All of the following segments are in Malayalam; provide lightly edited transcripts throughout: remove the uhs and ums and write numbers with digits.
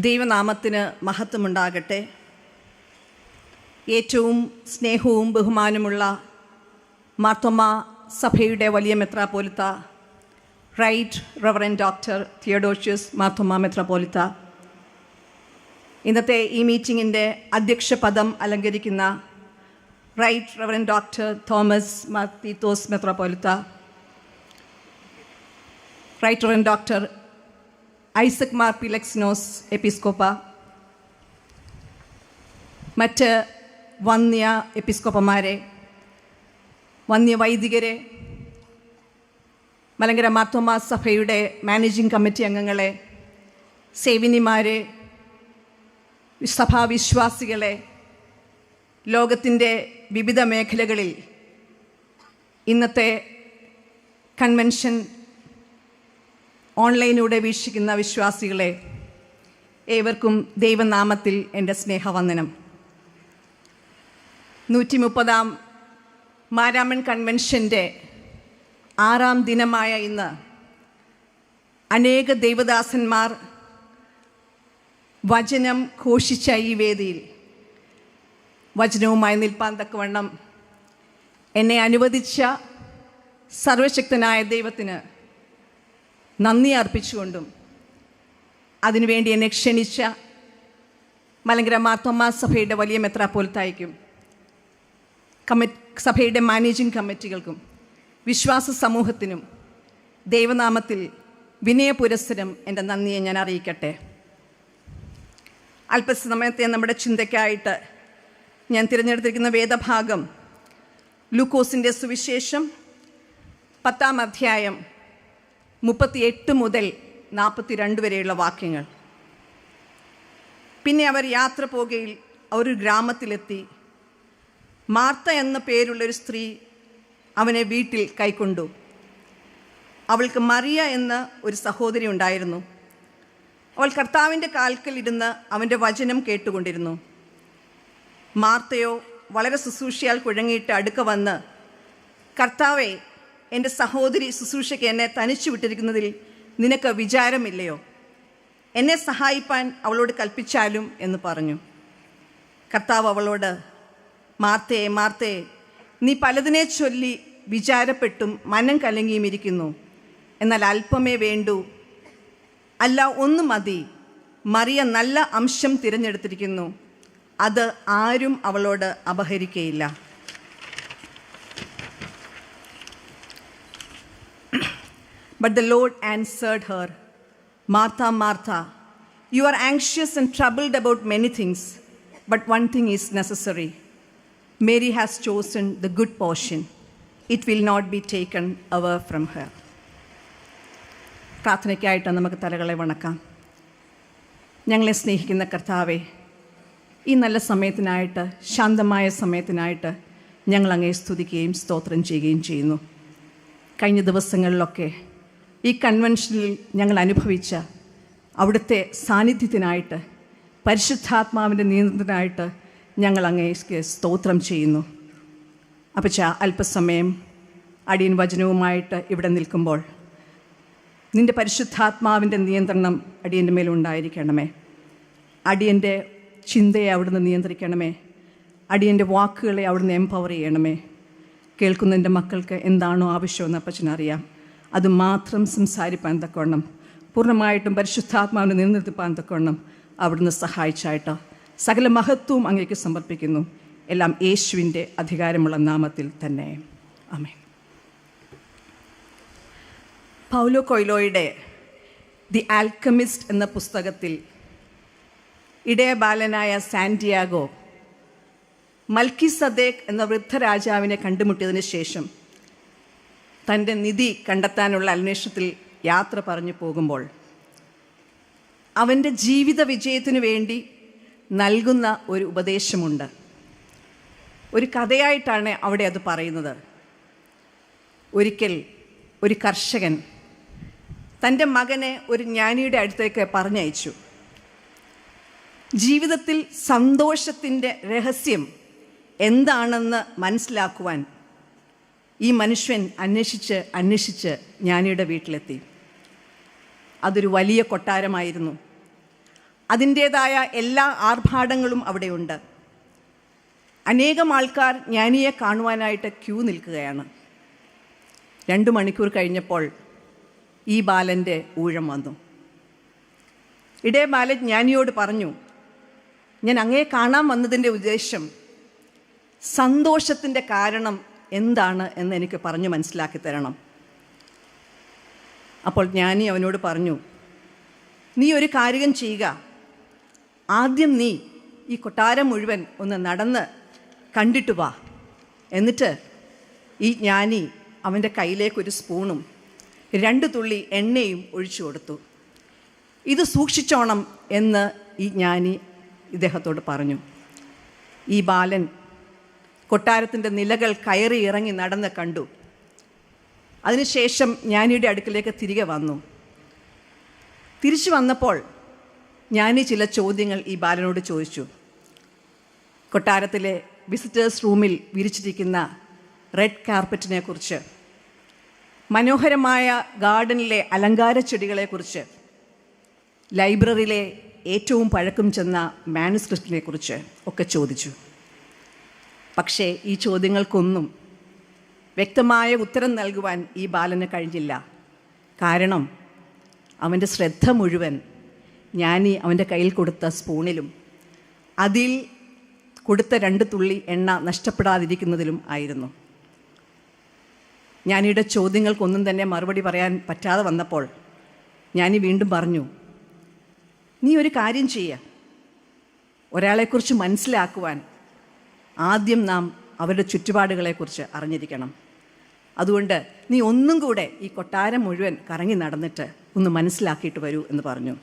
ദൈവനാമത്തിന് മഹത്വമുണ്ടാകട്ടെ. ഏറ്റവും സ്നേഹവും ബഹുമാനമുള്ള മാർത്തോമാ സഭയുടെ വലിയ മെത്രാപ്പോലിത്ത right reverend doctor Theodosius Marthoma മെത്രാപ്പോലിത്ത, ഇന്നത്തെ ഈ മീറ്റിങ്ങിൻ്റെ അധ്യക്ഷ പദം അലങ്കരിക്കുന്ന right reverend doctor Thomas Mar Theethos മെത്രാപ്പോലിത്ത, right reverend doctor Isaac Mar Philoxenos എപ്പിസ്കോപ്പ, മറ്റ് വന്യ എപ്പിസ്കോപ്പമാരെ, വന്യ വൈദികരെ, മലങ്കര മാർത്തോമാ സഭയുടെ മാനേജിംഗ് കമ്മിറ്റി അംഗങ്ങളെ, സേവിനിമാരെ, സഭാവിശ്വാസികളെ, ലോകത്തിൻ്റെ വിവിധ മേഖലകളിൽ ഇന്നത്തെ കൺവെൻഷൻ ഓൺലൈനിലൂടെ വീക്ഷിക്കുന്ന വിശ്വാസികളെ, ഏവർക്കും ദൈവനാമത്തിൽ എൻ്റെ സ്നേഹവന്ദനം. 130-ാം മാരാമൺ കൺവെൻഷൻ്റെ 6-ാം ദിനമായ ഇന്ന് അനേക ദൈവദാസന്മാർ വചനം ഘോഷിച്ച ഈ വേദിയിൽ വചനവുമായി നിൽപ്പാൻ തക്കവണ്ണം എന്നെ അനുവദിച്ച സർവശക്തനായ ദൈവത്തിന് നന്ദി അർപ്പിച്ചുകൊണ്ടും അതിനുവേണ്ടി എന്നെ ക്ഷണിച്ച മലങ്കര മാർത്തോമാ സഭയുടെ വലിയ മെത്രാപ്പോലിത്തായ്ക്കും സഭയുടെ മാനേജിംഗ് കമ്മിറ്റികൾക്കും വിശ്വാസ സമൂഹത്തിനും ദൈവനാമത്തിൽ വിനയപുരസ്സരം എൻ്റെ നന്ദിയെ ഞാൻ അറിയിക്കട്ടെ. അല്പസമയത്തെ നമ്മുടെ ചിന്തയ്ക്കായിട്ട് ഞാൻ തിരഞ്ഞെടുത്തിരിക്കുന്ന വേദഭാഗം ലൂക്കോസിൻ്റെ സുവിശേഷം 10-ാം അധ്യായം 38 മുതൽ 42 വരെയുള്ള വാക്യങ്ങൾ. പിന്നെ അവർ യാത്ര പോകുകയിൽ ഒരു ഗ്രാമത്തിലെത്തി. മാർത്ത എന്ന പേരുള്ളൊരു സ്ത്രീ അവനെ വീട്ടിൽ കൈക്കൊണ്ടു. അവൾക്ക് മറിയ എന്ന ഒരു സഹോദരി ഉണ്ടായിരുന്നു. അവൾ കർത്താവിൻ്റെ കാൽക്കൽ ഇരുന്ന് അവൻ്റെ വചനം കേട്ടുകൊണ്ടിരുന്നു. മാർത്തയോ വളരെ ശുശ്രൂഷയാൽ കുഴങ്ങിയിട്ട് അടുക്ക വന്ന്, കർത്താവേ, എൻ്റെ സഹോദരി ശുശ്രൂഷയ്ക്ക് എന്നെ തനിച്ചു വിട്ടിരിക്കുന്നതിൽ നിനക്ക് വിചാരമില്ലയോ? എന്നെ സഹായിപ്പാൻ അവളോട് കൽപ്പിച്ചാലും എന്ന് പറഞ്ഞു. കർത്താവ് അവളോട്, മാർത്തേ മാർത്തേ, നീ പലതിനെ ചൊല്ലി വിചാരപ്പെട്ടും മനം കലങ്ങിയും ഇരിക്കുന്നു. എന്നാൽ അല്പമേ വേണ്ടൂ, അല്ല ഒന്ന് മതി. മറിയ നല്ല അംശം തിരഞ്ഞെടുത്തിരിക്കുന്നു, അത് ആരും അവളോട് അപഹരിക്കയില്ല. But the Lord answered her, Martha, Martha, you are anxious and troubled about many things, but one thing is necessary. Mary has chosen the good portion. It will not be taken away from her. പ്രാർത്ഥനയ്ക്കായിട്ട് നമുക്ക് തലകളെ വണക്കാം. ഞങ്ങളെ സ്നേഹിക്കുന്ന കർത്താവേ, ഈ നല്ല സമയത്തിനായിട്ട്, ശാന്തമായ സമയത്തിനായിട്ട് ഞങ്ങൾ അങ്ങേ സ്തുതിക്കുകയും സ്തോത്രം ചെയ്യുകയും ചെയ്യുന്നു. കഴിഞ്ഞ ദിവസങ്ങളിലൊക്കെ ഈ കൺവെൻഷനിൽ ഞങ്ങൾ അനുഭവിച്ച അവിടുത്തെ സാന്നിധ്യത്തിനായിട്ട്, പരിശുദ്ധാത്മാവിൻ്റെ നിയന്ത്രണത്തിനായിട്ട് ഞങ്ങൾ അങ്ങേക്ക് സ്തോത്രം ചെയ്യുന്നു. അപ്പച്ച, അല്പസമയം അടിയൻ വചനവുമായിട്ട് ഇവിടെ നിൽക്കുമ്പോൾ നിൻ്റെ പരിശുദ്ധാത്മാവിൻ്റെ നിയന്ത്രണം അടിയൻ്റെ മേലുണ്ടായിരിക്കണമേ. അടിയൻ്റെ ചിന്തയെ അവിടുന്ന് നിയന്ത്രിക്കണമേ. അടിയൻ്റെ വാക്കുകളെ അവിടുന്ന് എംപവർ ചെയ്യണമേ. കേൾക്കുന്നതിൻ്റെ മക്കൾക്ക് എന്താണോ ആവശ്യമെന്ന് അപ്പച്ചനറിയാം. അത് മാത്രം സംസാരിപ്പാൻ തക്കവണ്ണം, പൂർണ്ണമായിട്ടും പരിശുദ്ധാത്മാവിനെ നിലനിർത്തിപ്പാൻ തക്കവണ്ണം അവിടുന്ന് സഹായിച്ചായിട്ട് സകല മഹത്വവും അങ്ങേക്ക് സമർപ്പിക്കുന്നു. എല്ലാം യേശുവിൻ്റെ അധികാരമുള്ള നാമത്തിൽ തന്നെ, ആമേൻ. പൗലോ കൊയ്ലോയുടെ ദി ആൽക്കമിസ്റ്റ് എന്ന പുസ്തകത്തിൽ ഇടയബാലനായ സാന്റിയാഗോ മൽക്കിസദേക്ക് എന്ന വൃദ്ധരാജാവിനെ കണ്ടുമുട്ടിയതിന് ശേഷം തൻ്റെ നിധി കണ്ടെത്താനുള്ള അന്വേഷണത്തിൽ യാത്ര പറഞ്ഞു പോകുമ്പോൾ അവൻ്റെ ജീവിത വിജയത്തിനു വേണ്ടി നൽകുന്ന ഒരു ഉപദേശമുണ്ട്. ഒരു കഥയായിട്ടാണ് അവിടെ അത് പറയുന്നത്. ഒരിക്കൽ ഒരു കർഷകൻ തൻ്റെ മകനെ ഒരു ജ്ഞാനിയുടെ അടുത്തേക്ക് പറഞ്ഞയച്ചു. ജീവിതത്തിൽ സന്തോഷത്തിൻ്റെ രഹസ്യം എന്താണെന്ന് മനസ്സിലാക്കുവാൻ ഈ മനുഷ്യൻ അന്വേഷിച്ച് ജ്ഞാനിയുടെ വീട്ടിലെത്തി. അതൊരു വലിയ കൊട്ടാരമായിരുന്നു. അതിൻ്റേതായ എല്ലാ ആർഭാടങ്ങളും അവിടെയുണ്ട്. അനേകം ആൾക്കാർ ജ്ഞാനിയെ കാണുവാനായിട്ട് ക്യൂ നിൽക്കുകയാണ്. 2 മണിക്കൂർ കഴിഞ്ഞപ്പോൾ ഈ ബാലൻ്റെ ഊഴം വന്നു. ബാലൻ ജ്ഞാനിയോട് പറഞ്ഞു, ഞാൻ അങ്ങയെ കാണാൻ വന്നതിൻ്റെ ഉദ്ദേശം സന്തോഷത്തിൻ്റെ കാരണം എന്താണ് എന്ന് എനിക്ക് പറഞ്ഞു മനസ്സിലാക്കി തരണം. അപ്പോൾ ജ്ഞാനി അവനോട് പറഞ്ഞു, നീ ഒരു കാര്യം ചെയ്യുക. ആദ്യം നീ ഈ കൊട്ടാരം മുഴുവൻ ഒന്ന് നടന്ന് കണ്ടിട്ട് വാ. എന്നിട്ട് ഈ ജ്ഞാനി അവൻ്റെ കയ്യിലേക്കൊരു സ്പൂണും 2 തുള്ളി എണ്ണയും ഒഴിച്ചു കൊടുത്തു. ഇത് സൂക്ഷിച്ചോണം എന്ന് ഈ ജ്ഞാനി ഇദ്ദേഹത്തോട് പറഞ്ഞു. ഈ ബാലൻ കൊട്ടാരത്തിൻ്റെ നിലകൾ കയറി ഇറങ്ങി നടന്ന് കണ്ടു. അതിനുശേഷം ജ്ഞാനിയുടെ അടുക്കിലേക്ക് തിരികെ വന്നു. തിരിച്ചു വന്നപ്പോൾ ജ്ഞാനി ചില ചോദ്യങ്ങൾ ഈ ബാലനോട് ചോദിച്ചു. കൊട്ടാരത്തിലെ വിസിറ്റേഴ്സ് റൂമിൽ വിരിച്ചിരിക്കുന്ന റെഡ് കാർപ്പറ്റിനെ കുറിച്ച്, മനോഹരമായ ഗാർഡനിലെ അലങ്കാര ചെടികളെക്കുറിച്ച്, ലൈബ്രറിയിലെ ഏറ്റവും പഴക്കം ചെന്ന മാനുസ്ക്രിപ്റ്റിനെ കുറിച്ച് ഒക്കെ ചോദിച്ചു. പക്ഷേ ഈ ചോദ്യങ്ങൾക്കൊന്നും വ്യക്തമായ ഉത്തരം നൽകുവാൻ ഈ ബാലന് കഴിഞ്ഞില്ല. കാരണം അവൻ്റെ ശ്രദ്ധ മുഴുവൻ ജ്ഞാനി അവൻ്റെ കയ്യിൽ കൊടുത്ത സ്പൂണിലും അതിൽ കൊടുത്ത 2 തുള്ളി എണ്ണ നഷ്ടപ്പെടാതിരിക്കുന്നതിലും ആയിരുന്നു. ജ്ഞാനിയുടെ ചോദ്യങ്ങൾക്കൊന്നും തന്നെ മറുപടി പറയാൻ പറ്റാതെ വന്നപ്പോൾ ജ്ഞാനി വീണ്ടും പറഞ്ഞു, നീ ഒരു കാര്യം ചെയ്യുക. ഒരാളെക്കുറിച്ച് മനസ്സിലാക്കുവാൻ ആദ്യം നാം അവരുടെ ചുറ്റുപാടുകളെക്കുറിച്ച് അറിഞ്ഞിരിക്കണം. അതുകൊണ്ട് നീ ഒന്നും കൂടെ ഈ കൊട്ടാരം മുഴുവൻ കറങ്ങി നടന്നിട്ട് ഒന്ന് മനസ്സിലാക്കിയിട്ട് വരൂ എന്ന് പറഞ്ഞു.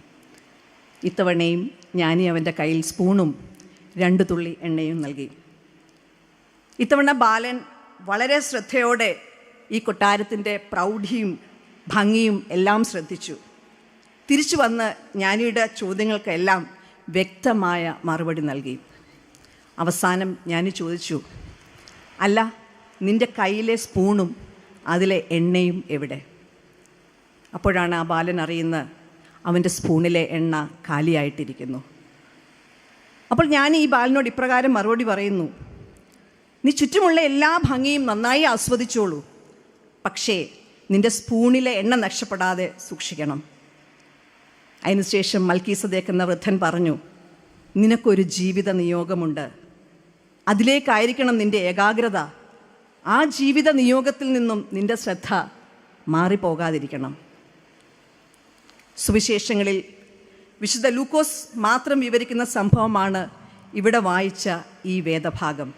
ഇത്തവണയും ജ്ഞാനി അവൻ്റെ കയ്യിൽ സ്പൂണും 2 തുള്ളി എണ്ണയും നൽകി. ഇത്തവണ ബാലൻ വളരെ ശ്രദ്ധയോടെ ഈ കൊട്ടാരത്തിൻ്റെ പ്രൗഢിയും ഭംഗിയും എല്ലാം ശ്രദ്ധിച്ചു. തിരിച്ചു വന്ന് ജ്ഞാനിയുടെ ചോദ്യങ്ങൾക്കെല്ലാം വ്യക്തമായ മറുപടി നൽകി. അവസാനം ജ്ഞാനി ചോദിച്ചു, അല്ല, നിൻ്റെ കയ്യിലെ സ്പൂണും അതിലെ എണ്ണയും എവിടെ? അപ്പോഴാണ് ആ ബാലൻ അറിയുന്നത് അവൻ്റെ സ്പൂണിലെ എണ്ണ കാലിയായിട്ടിരിക്കുന്നു. അപ്പോൾ ഞാൻ ഈ ബാലനോട് ഇപ്രകാരം മറുപടി പറയുന്നു, നീ ചുറ്റുമുള്ള എല്ലാ ഭംഗിയും നന്നായി ആസ്വദിച്ചോളൂ, പക്ഷേ നിൻ്റെ സ്പൂണിലെ എണ്ണ നഷ്ടപ്പെടാതെ സൂക്ഷിക്കണം. അതിനുശേഷം മൽക്കീസദേക്ക് എന്ന വൃദ്ധൻ പറഞ്ഞു, നിനക്കൊരു ജീവിത നിയോഗമുണ്ട്, അതിലേക്കായിരിക്കണം നിൻ്റെ ഏകാഗ്രത. ആ ജീവിത നിയോഗത്തിൽ നിന്നും നിൻ്റെ ശ്രദ്ധ മാറിപ്പോകാതിരിക്കണം. സുവിശേഷങ്ങളിൽ വിശുദ്ധ ലൂക്കോസ് മാത്രം വിവരിക്കുന്ന സംഭവമാണ് ഇവിടെ വായിച്ച ഈ വേദഭാഗം.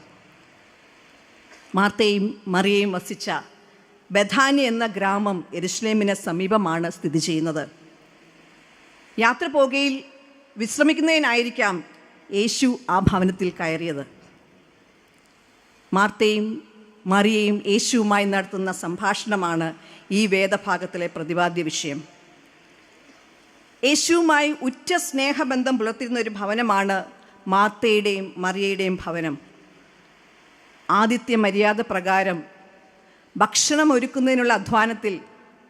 മാർത്തയും മറിയയും വസിച്ച ബഥാനി എന്ന ഗ്രാമം യെരുശലേമിന് സമീപമാണ് സ്ഥിതി ചെയ്യുന്നത്. യാത്ര പോകയിൽ വിശ്രമിക്കുന്നതിനായിരിക്കാം യേശു ആ ഭവനത്തിൽ കയറിയത്. മാർത്തയും മറിയയും യേശുവുമായി നടത്തുന്ന സംഭാഷണമാണ് ഈ വേദഭാഗത്തിലെ പ്രതിപാദ്യ വിഷയം. യേശുവുമായി ഉറ്റ സ്നേഹബന്ധം പുലർത്തിയിരുന്ന ഒരു ഭവനമാണ് മാർത്തയുടെയും മറിയയുടെയും ഭവനം. ആദിത്യ മര്യാദ പ്രകാരം ഭക്ഷണം ഒരുക്കുന്നതിനുള്ള അധ്വാനത്തിൽ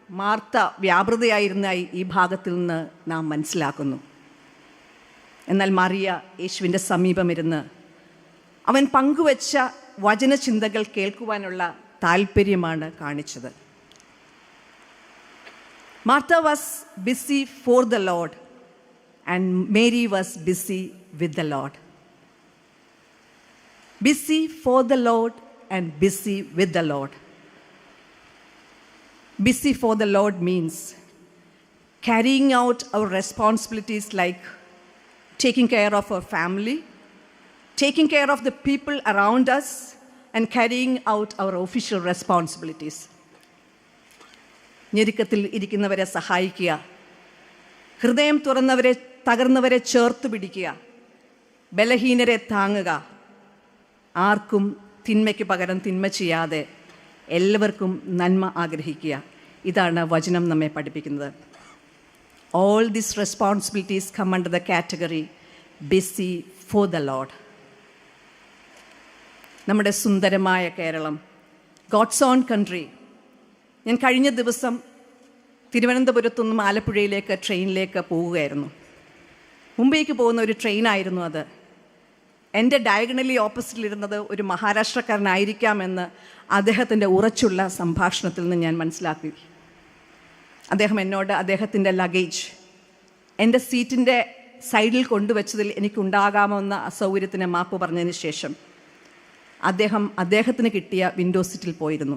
മാർത്ത വ്യാപൃതയായിരുന്നതായി ഈ ഭാഗത്തിൽ നിന്ന് നാം മനസ്സിലാക്കുന്നു. എന്നാൽ മറിയ യേശുവിൻ്റെ സമീപമിരുന്ന് അവൻ പങ്കുവച്ച വചനചിന്തകൾ കേൾക്കുവാനുള്ള താല്പര്യമാണ് കാണിച്ചത്. Martha was busy for the Lord and Mary was busy with the Lord. Busy for the Lord and busy with the Lord. Busy for the Lord means carrying out our responsibilities like taking care of our family, taking care of the people around us, and carrying out our official responsibilities. ഞെരുക്കത്തിൽ ഇരിക്കുന്നവരെ സഹായിക്കുക, ഹൃദയം തകർന്നവരെ ചേർത്ത് പിടിക്കുക, ബലഹീനരെ താങ്ങുക, ആർക്കും തിന്മയ്ക്ക് പകരം തിന്മ ചെയ്യാതെ എല്ലാവർക്കും നന്മ ആഗ്രഹിക്കുക. ഇതാണ് വചനം നമ്മെ പഠിപ്പിക്കുന്നത്. All these responsibilities come under the category busy for the Lord. നമ്മുടെ സുന്ദരമായ കേരളം, ഗോഡ്സ് ഓൺ കൺട്രി. ഞാൻ കഴിഞ്ഞ ദിവസം തിരുവനന്തപുരത്തുനിന്നും ആലപ്പുഴയിലേക്ക് ട്രെയിനിലേക്ക് പോവുകയായിരുന്നു. മുംബൈക്ക് പോകുന്ന ഒരു ട്രെയിനായിരുന്നു അത്. എൻ്റെ ഡയഗണലി ഓപ്പോസിറ്റിലിരുന്നത് ഒരു മഹാരാഷ്ട്രക്കാരനായിരിക്കാമെന്ന് അദ്ദേഹത്തിൻ്റെ ഉറച്ചുള്ള സംഭാഷണത്തിൽ നിന്ന് ഞാൻ മനസ്സിലാക്കി. അദ്ദേഹം എന്നോട് അദ്ദേഹത്തിൻ്റെ ലഗേജ് എൻ്റെ സീറ്റിൻ്റെ സൈഡിൽ കൊണ്ടുവച്ചതിൽ എനിക്കുണ്ടാകാമെന്ന അസൗകര്യത്തിന് മാപ്പ് പറഞ്ഞതിന് ശേഷം അദ്ദേഹത്തിന് കിട്ടിയ വിൻഡോ സീറ്റിൽ പോയിരുന്നു.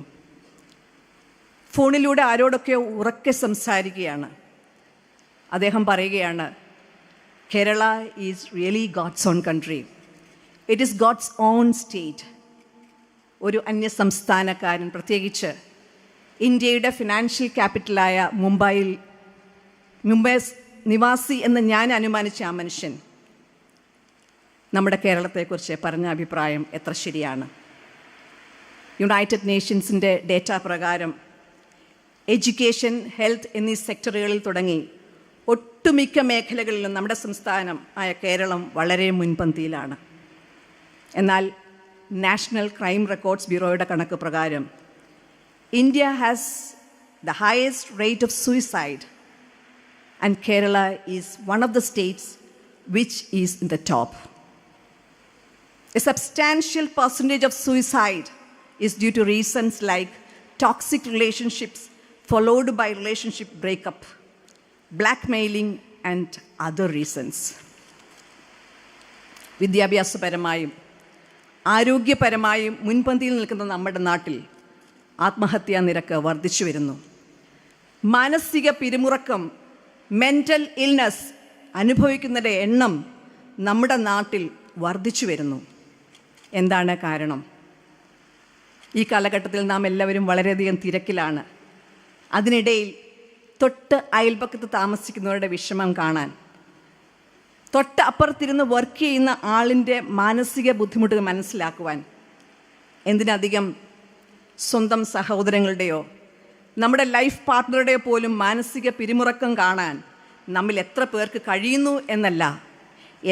ഫോണിലൂടെ ആരോടൊക്കെ ഉറക്കെ സംസാരിക്കുകയാണ്. അദ്ദേഹം പറയുകയാണ്, Kerala is really God's own country. It is God's own state. ഒരു അന്യസംസ്ഥാനക്കാരൻ, പ്രത്യേകിച്ച് ഇന്ത്യയുടെ ഫിനാൻഷ്യൽ ക്യാപിറ്റലായ മുംബൈ നിവാസി എന്ന് ഞാൻ അനുമാനിച്ച ആ മനുഷ്യൻ നമ്മുടെ കേരളത്തെക്കുറിച്ച് പറഞ്ഞ അഭിപ്രായം എത്ര ശരിയാണ്. യുണൈറ്റഡ് നേഷൻസിൻ്റെ ഡേറ്റ പ്രകാരം എഡ്യൂക്കേഷൻ, ഹെൽത്ത് എന്നീ സെക്ടറുകളിൽ തുടങ്ങി ഒട്ടുമിക്ക മേഖലകളിലും നമ്മുടെ സംസ്ഥാനം ആയ കേരളം വളരെ മുൻപന്തിയിലാണ്. എന്നാൽ നാഷണൽ ക്രൈം റെക്കോർഡ്സ് ബ്യൂറോയുടെ കണക്ക് പ്രകാരം India has the highest rate of suicide and Kerala is one of the States which is in the top. A substantial percentage of suicide is due to reasons like toxic relationships followed by relationship breakup, blackmailing and other reasons. വിദ്യാഭ്യാസപരമായും ആരോഗ്യപരമായും മുൻപന്തിയിൽ നിൽക്കുന്ന നമ്മുടെ നാട്ടിൽ ആത്മഹത്യാ നിരക്ക് വർദ്ധിച്ചു വരുന്നു. മാനസിക പിരിമുറുക്കം, മെൻ്റൽ ഇൽനെസ് അനുഭവിക്കുന്നവരുടെ എണ്ണം നമ്മുടെ നാട്ടിൽ വർദ്ധിച്ചു വരുന്നു. എന്താണ് കാരണം? ഈ കാലഘട്ടത്തിൽ നാം എല്ലാവരും വളരെയധികം തിരക്കിലാണ്. അതിനിടയിൽ തൊട്ട് അയൽപക്കത്ത് താമസിക്കുന്നവരുടെ വിഷമം കാണാൻ, തൊട്ട് അപ്പുറത്തിരുന്ന് വർക്ക് ചെയ്യുന്ന ആളിൻ്റെ മാനസിക ബുദ്ധിമുട്ടുകൾ മനസ്സിലാക്കുവാൻ, എന്തിനധികം സ്വന്തം സഹോദരങ്ങളുടെയോ നമ്മുടെ ലൈഫ് പാർട്ട്ണറുടെയോ പോലും മാനസിക പിരിമുറുക്കം കാണാൻ നമ്മിൽ എത്ര പേർക്ക് കഴിയുന്നു എന്നല്ല,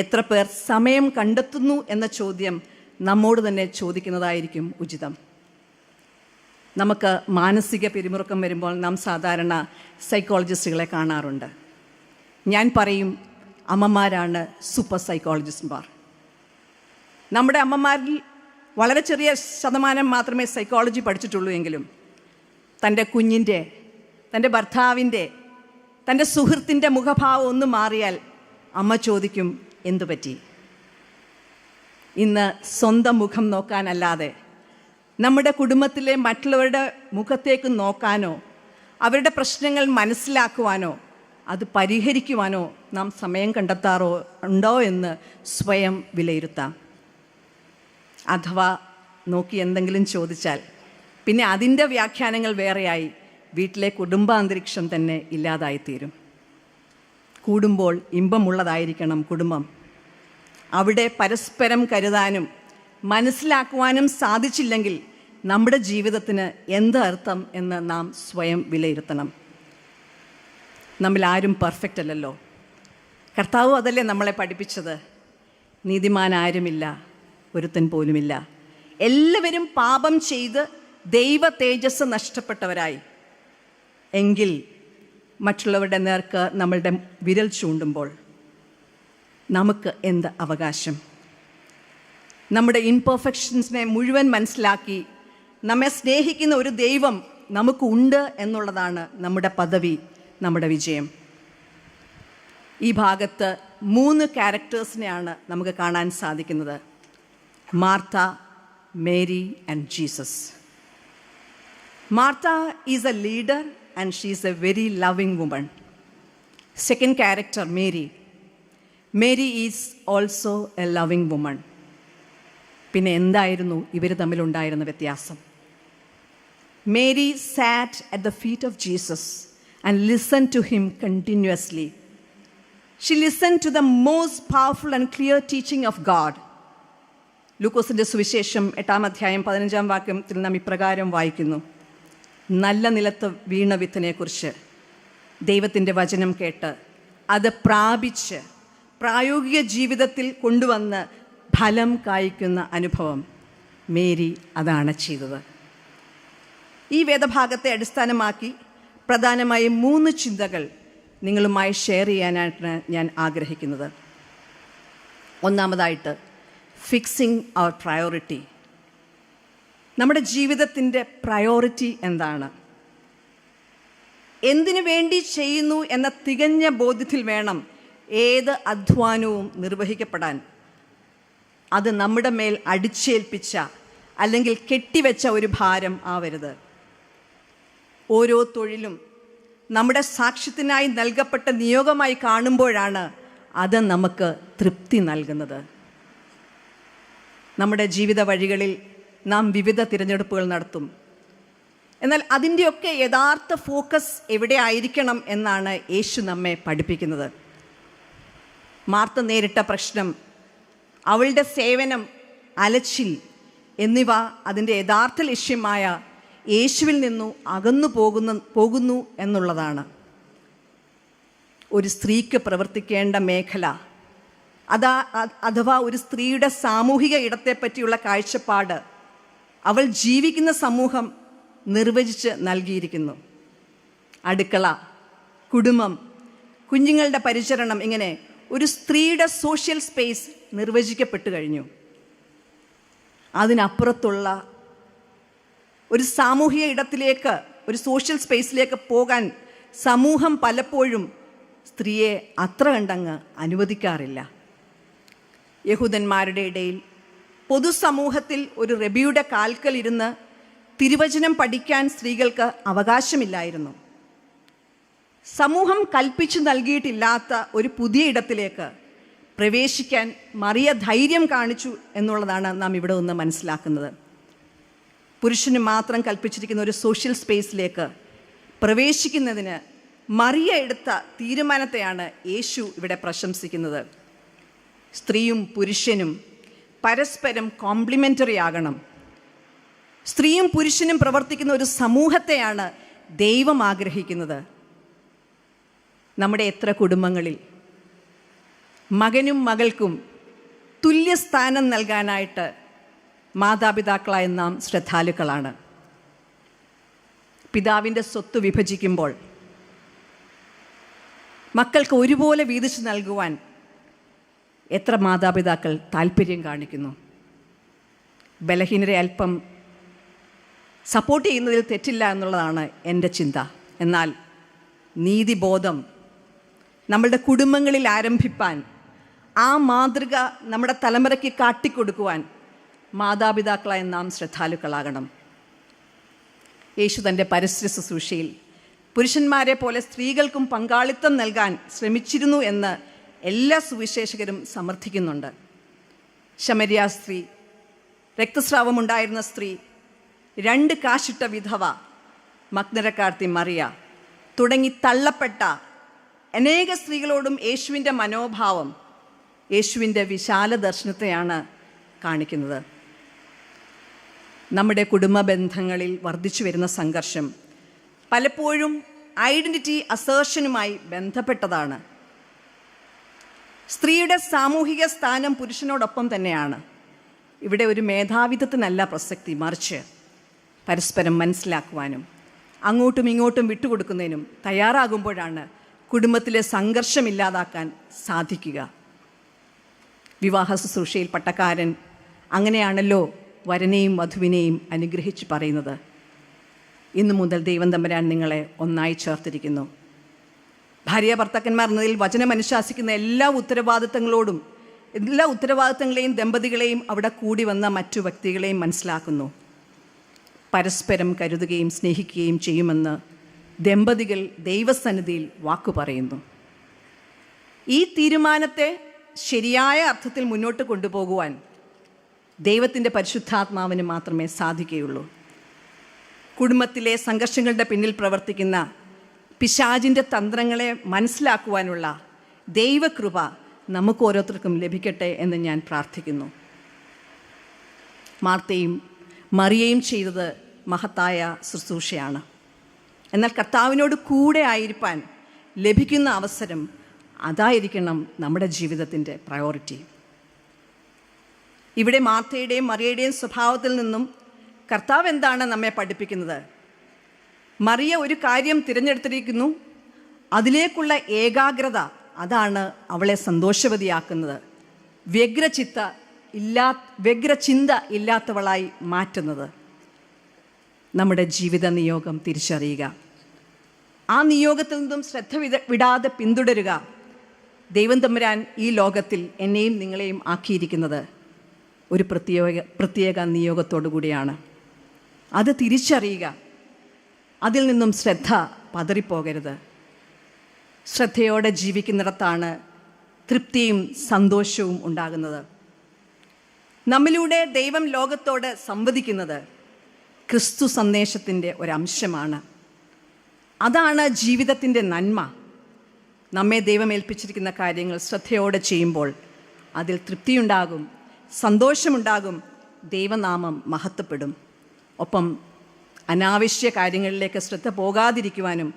എത്ര പേർ സമയം കണ്ടെത്തുന്നു എന്ന ചോദ്യം നമ്മോട് തന്നെ ചോദിക്കുന്നതായിരിക്കും ഉചിതം. നമുക്ക് മാനസിക പിരിമുറുക്കം വരുമ്പോൾ നാം സാധാരണ സൈക്കോളജിസ്റ്റുകളെ കാണാറുണ്ട്. ഞാൻ പറയും, അമ്മമാരാണ് സൂപ്പർ സൈക്കോളജിസ്റ്റ്മാർ. നമ്മുടെ അമ്മമാരിൽ വളരെ ചെറിയ ശതമാനം മാത്രമേ സൈക്കോളജി പഠിച്ചിട്ടുള്ളൂ എങ്കിലും തൻ്റെ കുഞ്ഞിൻ്റെ, തൻ്റെ ഭർത്താവിൻ്റെ, തൻ്റെ സുഹൃത്തിൻ്റെ മുഖഭാവം ഒന്ന് മാറിയാൽ അമ്മ ചോദിക്കും, എന്തു പറ്റി? ഇന്ന് സ്വന്തം മുഖം നോക്കാനല്ലാതെ നമ്മുടെ കുടുംബത്തിലെ മറ്റുള്ളവരുടെ മുഖത്തേക്ക് നോക്കാനോ അവരുടെ പ്രശ്നങ്ങൾ മനസ്സിലാക്കുവാനോ അത് പരിഹരിക്കുവാനോ നാം സമയം കണ്ടെത്താറോ ഉണ്ടോ എന്ന് സ്വയം വിലയിരുത്താം. അഥവാ നോക്കി എന്തെങ്കിലും ചോദിച്ചാൽ പിന്നെ അതിൻ്റെ വ്യാഖ്യാനങ്ങൾ വേറെയായി വീട്ടിലെ കുടുംബാന്തരീക്ഷം തന്നെ ഇല്ലാതായിത്തീരും. കൂടുമ്പോൾ ഇമ്പമുള്ളതായിരിക്കണം കുടുംബം. അവിടെ പരസ്പരം കരുതാനും മനസ്സിലാക്കുവാനും സാധിച്ചില്ലെങ്കിൽ നമ്മുടെ ജീവിതത്തിന് എന്ത് അർത്ഥം എന്ന് നാം സ്വയം വിലയിരുത്തണം. നമ്മിൽ ആരും പെർഫെക്റ്റ് അല്ലല്ലോ. കർത്താവ് അതല്ലേ നമ്മളെ പഠിപ്പിച്ചത്? നീതിമാൻ ആരുമില്ല, ഒരുത്തൻ പോലുമില്ല. എല്ലാവരും പാപം ചെയ്ത് ദൈവ തേജസ് നഷ്ടപ്പെട്ടവരായി. എങ്കിൽ മറ്റുള്ളവരുടെ നേർക്ക് നമ്മളുടെ വിരൽ ചൂണ്ടുമ്പോൾ നമുക്ക് എന്ത് അവകാശം? നമ്മുടെ ഇംപെർഫെക്ഷൻസിനെ മുഴുവൻ മനസ്സിലാക്കി നമ്മെ സ്നേഹിക്കുന്ന ഒരു ദൈവം നമുക്കുണ്ട് എന്നുള്ളതാണ് നമ്മുടെ പദവി, നമ്മുടെ വിജയം. ഈ ഭാഗത്ത് 3 ക്യാരക്ടേഴ്സിനെയാണ് നമുക്ക് കാണാൻ സാധിക്കുന്നത്: Martha, Mary and Jesus. Martha is A leader and she is A very loving woman. Second character Mary. Mary is also A loving woman. പിന്നെ എന്തായിരുന്നു ഇവർ തമ്മിലുണ്ടായിരുന്ന വ്യത്യാസം? Mary SAT at the feet of Jesus and listened to him continuously. She listened to the most powerful and clear teaching of God. ലൂക്കോസിൻ്റെ സുവിശേഷം 8-ാം അധ്യായം 15-ാം വാക്യത്തിൽ നാം ഇപ്രകാരം വായിക്കുന്നു: നല്ല നിലത്ത് വീണ വിത്തിനെക്കുറിച്ച് ദൈവത്തിൻ്റെ വചനം കേട്ട് അത് പ്രാപിച്ച് പ്രായോഗിക ജീവിതത്തിൽ കൊണ്ടുവന്ന് ഫലം കായ്ക്കുന്ന അനുഭവം. മേരി അതാണ് ചെയ്തത്. ഈ വേദഭാഗത്തെ അടിസ്ഥാനമാക്കി പ്രധാനമായും 3 ചിന്തകൾ നിങ്ങളുമായി ഷെയർ ചെയ്യാനായിട്ടാണ് ഞാൻ ആഗ്രഹിക്കുന്നത്. ഒന്നാമതായിട്ട്, ഫിക്സിങ് അവർ പ്രയോറിറ്റി. നമ്മുടെ ജീവിതത്തിൻ്റെ പ്രയോറിറ്റി എന്താണ്? എന്തിനു വേണ്ടി ചെയ്യുന്നു എന്ന തികഞ്ഞ ബോധ്യത്തിൽ വേണം ഏത് അധ്വാനവും നിർവഹിക്കപ്പെടാൻ. അത് നമ്മുടെ മേൽ അടിച്ചേൽപ്പിച്ച അല്ലെങ്കിൽ കെട്ടിവെച്ച ഒരു ഭാരം ആവരുത്. ഓരോ തൊഴിലും നമ്മുടെ സാക്ഷ്യത്തിനായി നൽകപ്പെട്ട നിയോഗമായി കാണുമ്പോഴാണ് അത് നമുക്ക് തൃപ്തി നൽകുന്നത്. നമ്മുടെ ജീവിത വഴികളിൽ നാം വിവിധ തിരഞ്ഞെടുപ്പുകൾ നടത്തും. എന്നാൽ അതിൻ്റെയൊക്കെ യഥാർത്ഥ ഫോക്കസ് എവിടെ ആയിരിക്കണം എന്നാണ് യേശു നമ്മെ പഠിപ്പിക്കുന്നത്. മാർത്ത നേരിട്ട പ്രശ്നം, അവളുടെ സേവനം, അലച്ചിൽ എന്നിവ അതിൻ്റെ യഥാർത്ഥ ലക്ഷ്യമായ യേശുവിൽ നിന്നു അകന്നു പോകുന്നു എന്നുള്ളതാണ്. ഒരു സ്ത്രീക്ക് പ്രവർത്തിക്കേണ്ട മേഖല, അഥവാ ഒരു സ്ത്രീയുടെ സാമൂഹിക ഇടത്തെപ്പറ്റിയുള്ള കാഴ്ചപ്പാട് അവൾ ജീവിക്കുന്ന സമൂഹം നിർവചിച്ച് നൽകിയിരിക്കുന്നു. അടുക്കള, കുടുംബം, കുഞ്ഞുങ്ങളുടെ പരിചരണം, ഇങ്ങനെ ഒരു സ്ത്രീയുടെ സോഷ്യൽ സ്പേസ് നിർവചിക്കപ്പെട്ടു കഴിഞ്ഞു. അതിനപ്പുറത്തുള്ള ഒരു സാമൂഹിക ഇടത്തിലേക്ക്, ഒരു സോഷ്യൽ സ്പേസിലേക്ക് പോകാൻ സമൂഹം പലപ്പോഴും സ്ത്രീയെ അത്ര കണ്ടങ്ങ് അനുവദിക്കാറില്ല. യഹൂദന്മാരുടെ ഇടയിൽ പൊതുസമൂഹത്തിൽ ഒരു റബിയുടെ കാൽക്കൽ ഇരുന്ന് തിരുവചനം പഠിക്കാൻ സ്ത്രീകൾക്ക് അവകാശമില്ലായിരുന്നു. സമൂഹം കൽപ്പിച്ചു നൽകിയിട്ടില്ലാത്ത ഒരു പുതിയ ഇടത്തിലേക്ക് പ്രവേശിക്കാൻ മറിയ ധൈര്യം കാണിച്ചു എന്നുള്ളതാണ് നാം ഇവിടെ ഒന്ന് മനസ്സിലാക്കുന്നത്. പുരുഷന് മാത്രം കൽപ്പിച്ചിരിക്കുന്ന ഒരു സോഷ്യൽ സ്പേസിലേക്ക് പ്രവേശിക്കുന്നതിന് മറിയ എടുത്ത തീരുമാനത്തെയാണ് യേശു ഇവിടെ പ്രശംസിക്കുന്നത്. സ്ത്രീയും പുരുഷനും പരസ്പരം കോംപ്ലിമെൻ്ററി ആകണം. സ്ത്രീയും പുരുഷനും പ്രവർത്തിക്കുന്ന ഒരു സമൂഹത്തെയാണ് ദൈവം ആഗ്രഹിക്കുന്നത്. നമ്മുടെ എത്ര കുടുംബങ്ങളിൽ മകനും മകൾക്കും തുല്യസ്ഥാനം നൽകാനായിട്ട് മാതാപിതാക്കളായ നാം ശ്രദ്ധാലുക്കളാണ്. പിതാവിൻ്റെ സ്വത്ത് വിഭജിക്കുമ്പോൾ മക്കൾക്ക് ഒരുപോലെ വീതിച്ചു നൽകുവാൻ എത്ര മാതാപിതാക്കൾ താല്പര്യം കാണിക്കുന്നു. ബലഹീനരെ അല്പം സപ്പോർട്ട് ചെയ്യുന്നതിൽ തെറ്റില്ല എന്നുള്ളതാണ് എൻ്റെ ചിന്ത. എന്നാൽ നീതിബോധം നമ്മളുടെ കുടുംബങ്ങളിൽ ആരംഭിപ്പാൻ, ആ മാതൃക നമ്മുടെ തലമുറയ്ക്ക് കാട്ടിക്കൊടുക്കുവാൻ മാതാപിതാക്കളായ നാം ശ്രദ്ധാലുക്കളാകണം. യേശു തൻ്റെ പരസ്യ ശുശ്രൂഷയിൽ പുരുഷന്മാരെ പോലെ സ്ത്രീകൾക്കും പങ്കാളിത്തം നൽകാൻ ശ്രമിച്ചിരുന്നു എന്ന് എല്ലാ സുവിശേഷകരും സമർത്ഥിക്കുന്നുണ്ട്. ശമര്യ സ്ത്രീ, രക്തസ്രാവമുണ്ടായിരുന്ന സ്ത്രീ, 2 കാശിട്ട വിധവ, മഗ്ദലക്കാരത്തി മറിയ തുടങ്ങി തള്ളപ്പെട്ട അനേക സ്ത്രീകളോടും യേശുവിൻ്റെ മനോഭാവം, യേശുവിൻ്റെ വിശാല ദർശനത്തെയാണ് കാണിക്കുന്നത്. നമ്മുടെ കുടുംബ ബന്ധങ്ങളിൽ വർദ്ധിച്ചു വരുന്ന സംഘർഷം പലപ്പോഴും ഐഡൻറ്റിറ്റി അസേർഷനുമായി ബന്ധപ്പെട്ടതാണ്. സ്ത്രീയുടെ സാമൂഹിക സ്ഥാനം പുരുഷനോടൊപ്പം തന്നെയാണ്. ഇവിടെ ഒരു മേധാവിത്വത്തിനല്ല പ്രസക്തി, മറിച്ച് പരസ്പരം മനസ്സിലാക്കുവാനും അങ്ങോട്ടും ഇങ്ങോട്ടും വിട്ടുകൊടുക്കുന്നതിനും തയ്യാറാകുമ്പോഴാണ് കുടുംബത്തിലെ സംഘർഷമില്ലാതാക്കാൻ സാധിക്കുക. വിവാഹ ശുശ്രൂഷയിൽ പട്ടക്കാരൻ അങ്ങനെയാണല്ലോ വരനെയും വധുവിനെയും അനുഗ്രഹിച്ച് പറയുന്നത്. ഇന്നു മുതൽ ദൈവം തമ്പുരാൻ നിങ്ങളെ ഒന്നായി ചേർത്തിരിക്കുന്നു. ഭാര്യ ഭർത്താക്കന്മാർ എന്നതിൽ വചനം അനുശാസിക്കുന്ന എല്ലാ ഉത്തരവാദിത്തങ്ങളെയും ദമ്പതികളെയും അവിടെ കൂടി വന്ന മറ്റു വ്യക്തികളെയും മനസ്സിലാക്കുന്നു. പരസ്പരം കരുതുകയും സ്നേഹിക്കുകയും ചെയ്യുമെന്ന് ദമ്പതികൾ ദൈവസന്നിധിയിൽ വാക്കു പറയുന്നു. ഈ തീരുമാനത്തെ ശരിയായ അർത്ഥത്തിൽ മുന്നോട്ട് കൊണ്ടുപോകുവാൻ ദൈവത്തിൻ്റെ പരിശുദ്ധാത്മാവിന് മാത്രമേ സാധിക്കുകയുള്ളൂ. കുടുംബത്തിലെ സംഘർഷങ്ങളുടെ പിന്നിൽ പ്രവർത്തിക്കുന്ന പിശാചിൻ്റെ തന്ത്രങ്ങളെ മനസ്സിലാക്കുവാനുള്ള ദൈവകൃപ നമുക്ക് ഓരോരുത്തർക്കും ലഭിക്കട്ടെ എന്ന് ഞാൻ പ്രാർത്ഥിക്കുന്നു. മാർത്തയും മറിയയും ചെയ്തത് മഹത്തായ ശുശ്രൂഷയാണ്. എന്നാൽ കർത്താവിനോട് കൂടെ ആയിരിക്കാൻ ലഭിക്കുന്ന അവസരം അതായിരിക്കണം നമ്മുടെ ജീവിതത്തിൻ്റെ പ്രയോറിറ്റി. ഇവിടെ മാർത്തയുടെയും മറിയയുടെയും സ്വഭാവത്തിൽ നിന്നും കർത്താവ് എന്താണ് നമ്മെ പഠിപ്പിക്കുന്നത്? മറിയ ഒരു കാര്യം തിരഞ്ഞെടുത്തിരിക്കുന്നു, അതിലേക്കുള്ള ഏകാഗ്രത അതാണ് അവളെ സന്തോഷവതിയാക്കുന്നത്, വ്യഗ്രചിന്ത ഇല്ലാത്തവളായി മാറ്റുന്നത്. നമ്മുടെ ജീവിത നിയോഗം തിരിച്ചറിയുക, ആ നിയോഗത്തിൽ നിന്നും ശ്രദ്ധ വിടാതെ പിന്തുടരുക. ദൈവം തമ്പുരാൻ ഈ ലോകത്തിൽ എന്നെയും നിങ്ങളെയും ആക്കിയിരിക്കുന്നത് ഒരു പ്രത്യേക നിയോഗത്തോടു കൂടിയാണ്. അത് തിരിച്ചറിയുക, അതിൽ നിന്നും ശ്രദ്ധ പതറിപ്പോകരുത്. ശ്രദ്ധയോടെ ജീവിക്കുന്നിടത്താണ് തൃപ്തിയും സന്തോഷവും ഉണ്ടാകുന്നത്. നമ്മിലൂടെ ദൈവം ലോകത്തോട് സംവദിക്കുന്നത് ക്രിസ്തു സന്ദേശത്തിൻ്റെ ഒരംശമാണ്. അതാണ് ജീവിതത്തിൻ്റെ നന്മ. നമ്മെ ദൈവം ഏൽപ്പിച്ചിരിക്കുന്ന കാര്യങ്ങൾ ശ്രദ്ധയോടെ ചെയ്യുമ്പോൾ അതിൽ തൃപ്തിയുണ്ടാകും, സന്തോഷമുണ്ടാകും, ദൈവനാമം മഹത്വപ്പെടും. ഒപ്പം അനാവശ്യ കാര്യങ്ങളിലേക്ക് ശ്രദ്ധ പോകാതിരിക്കുവാനും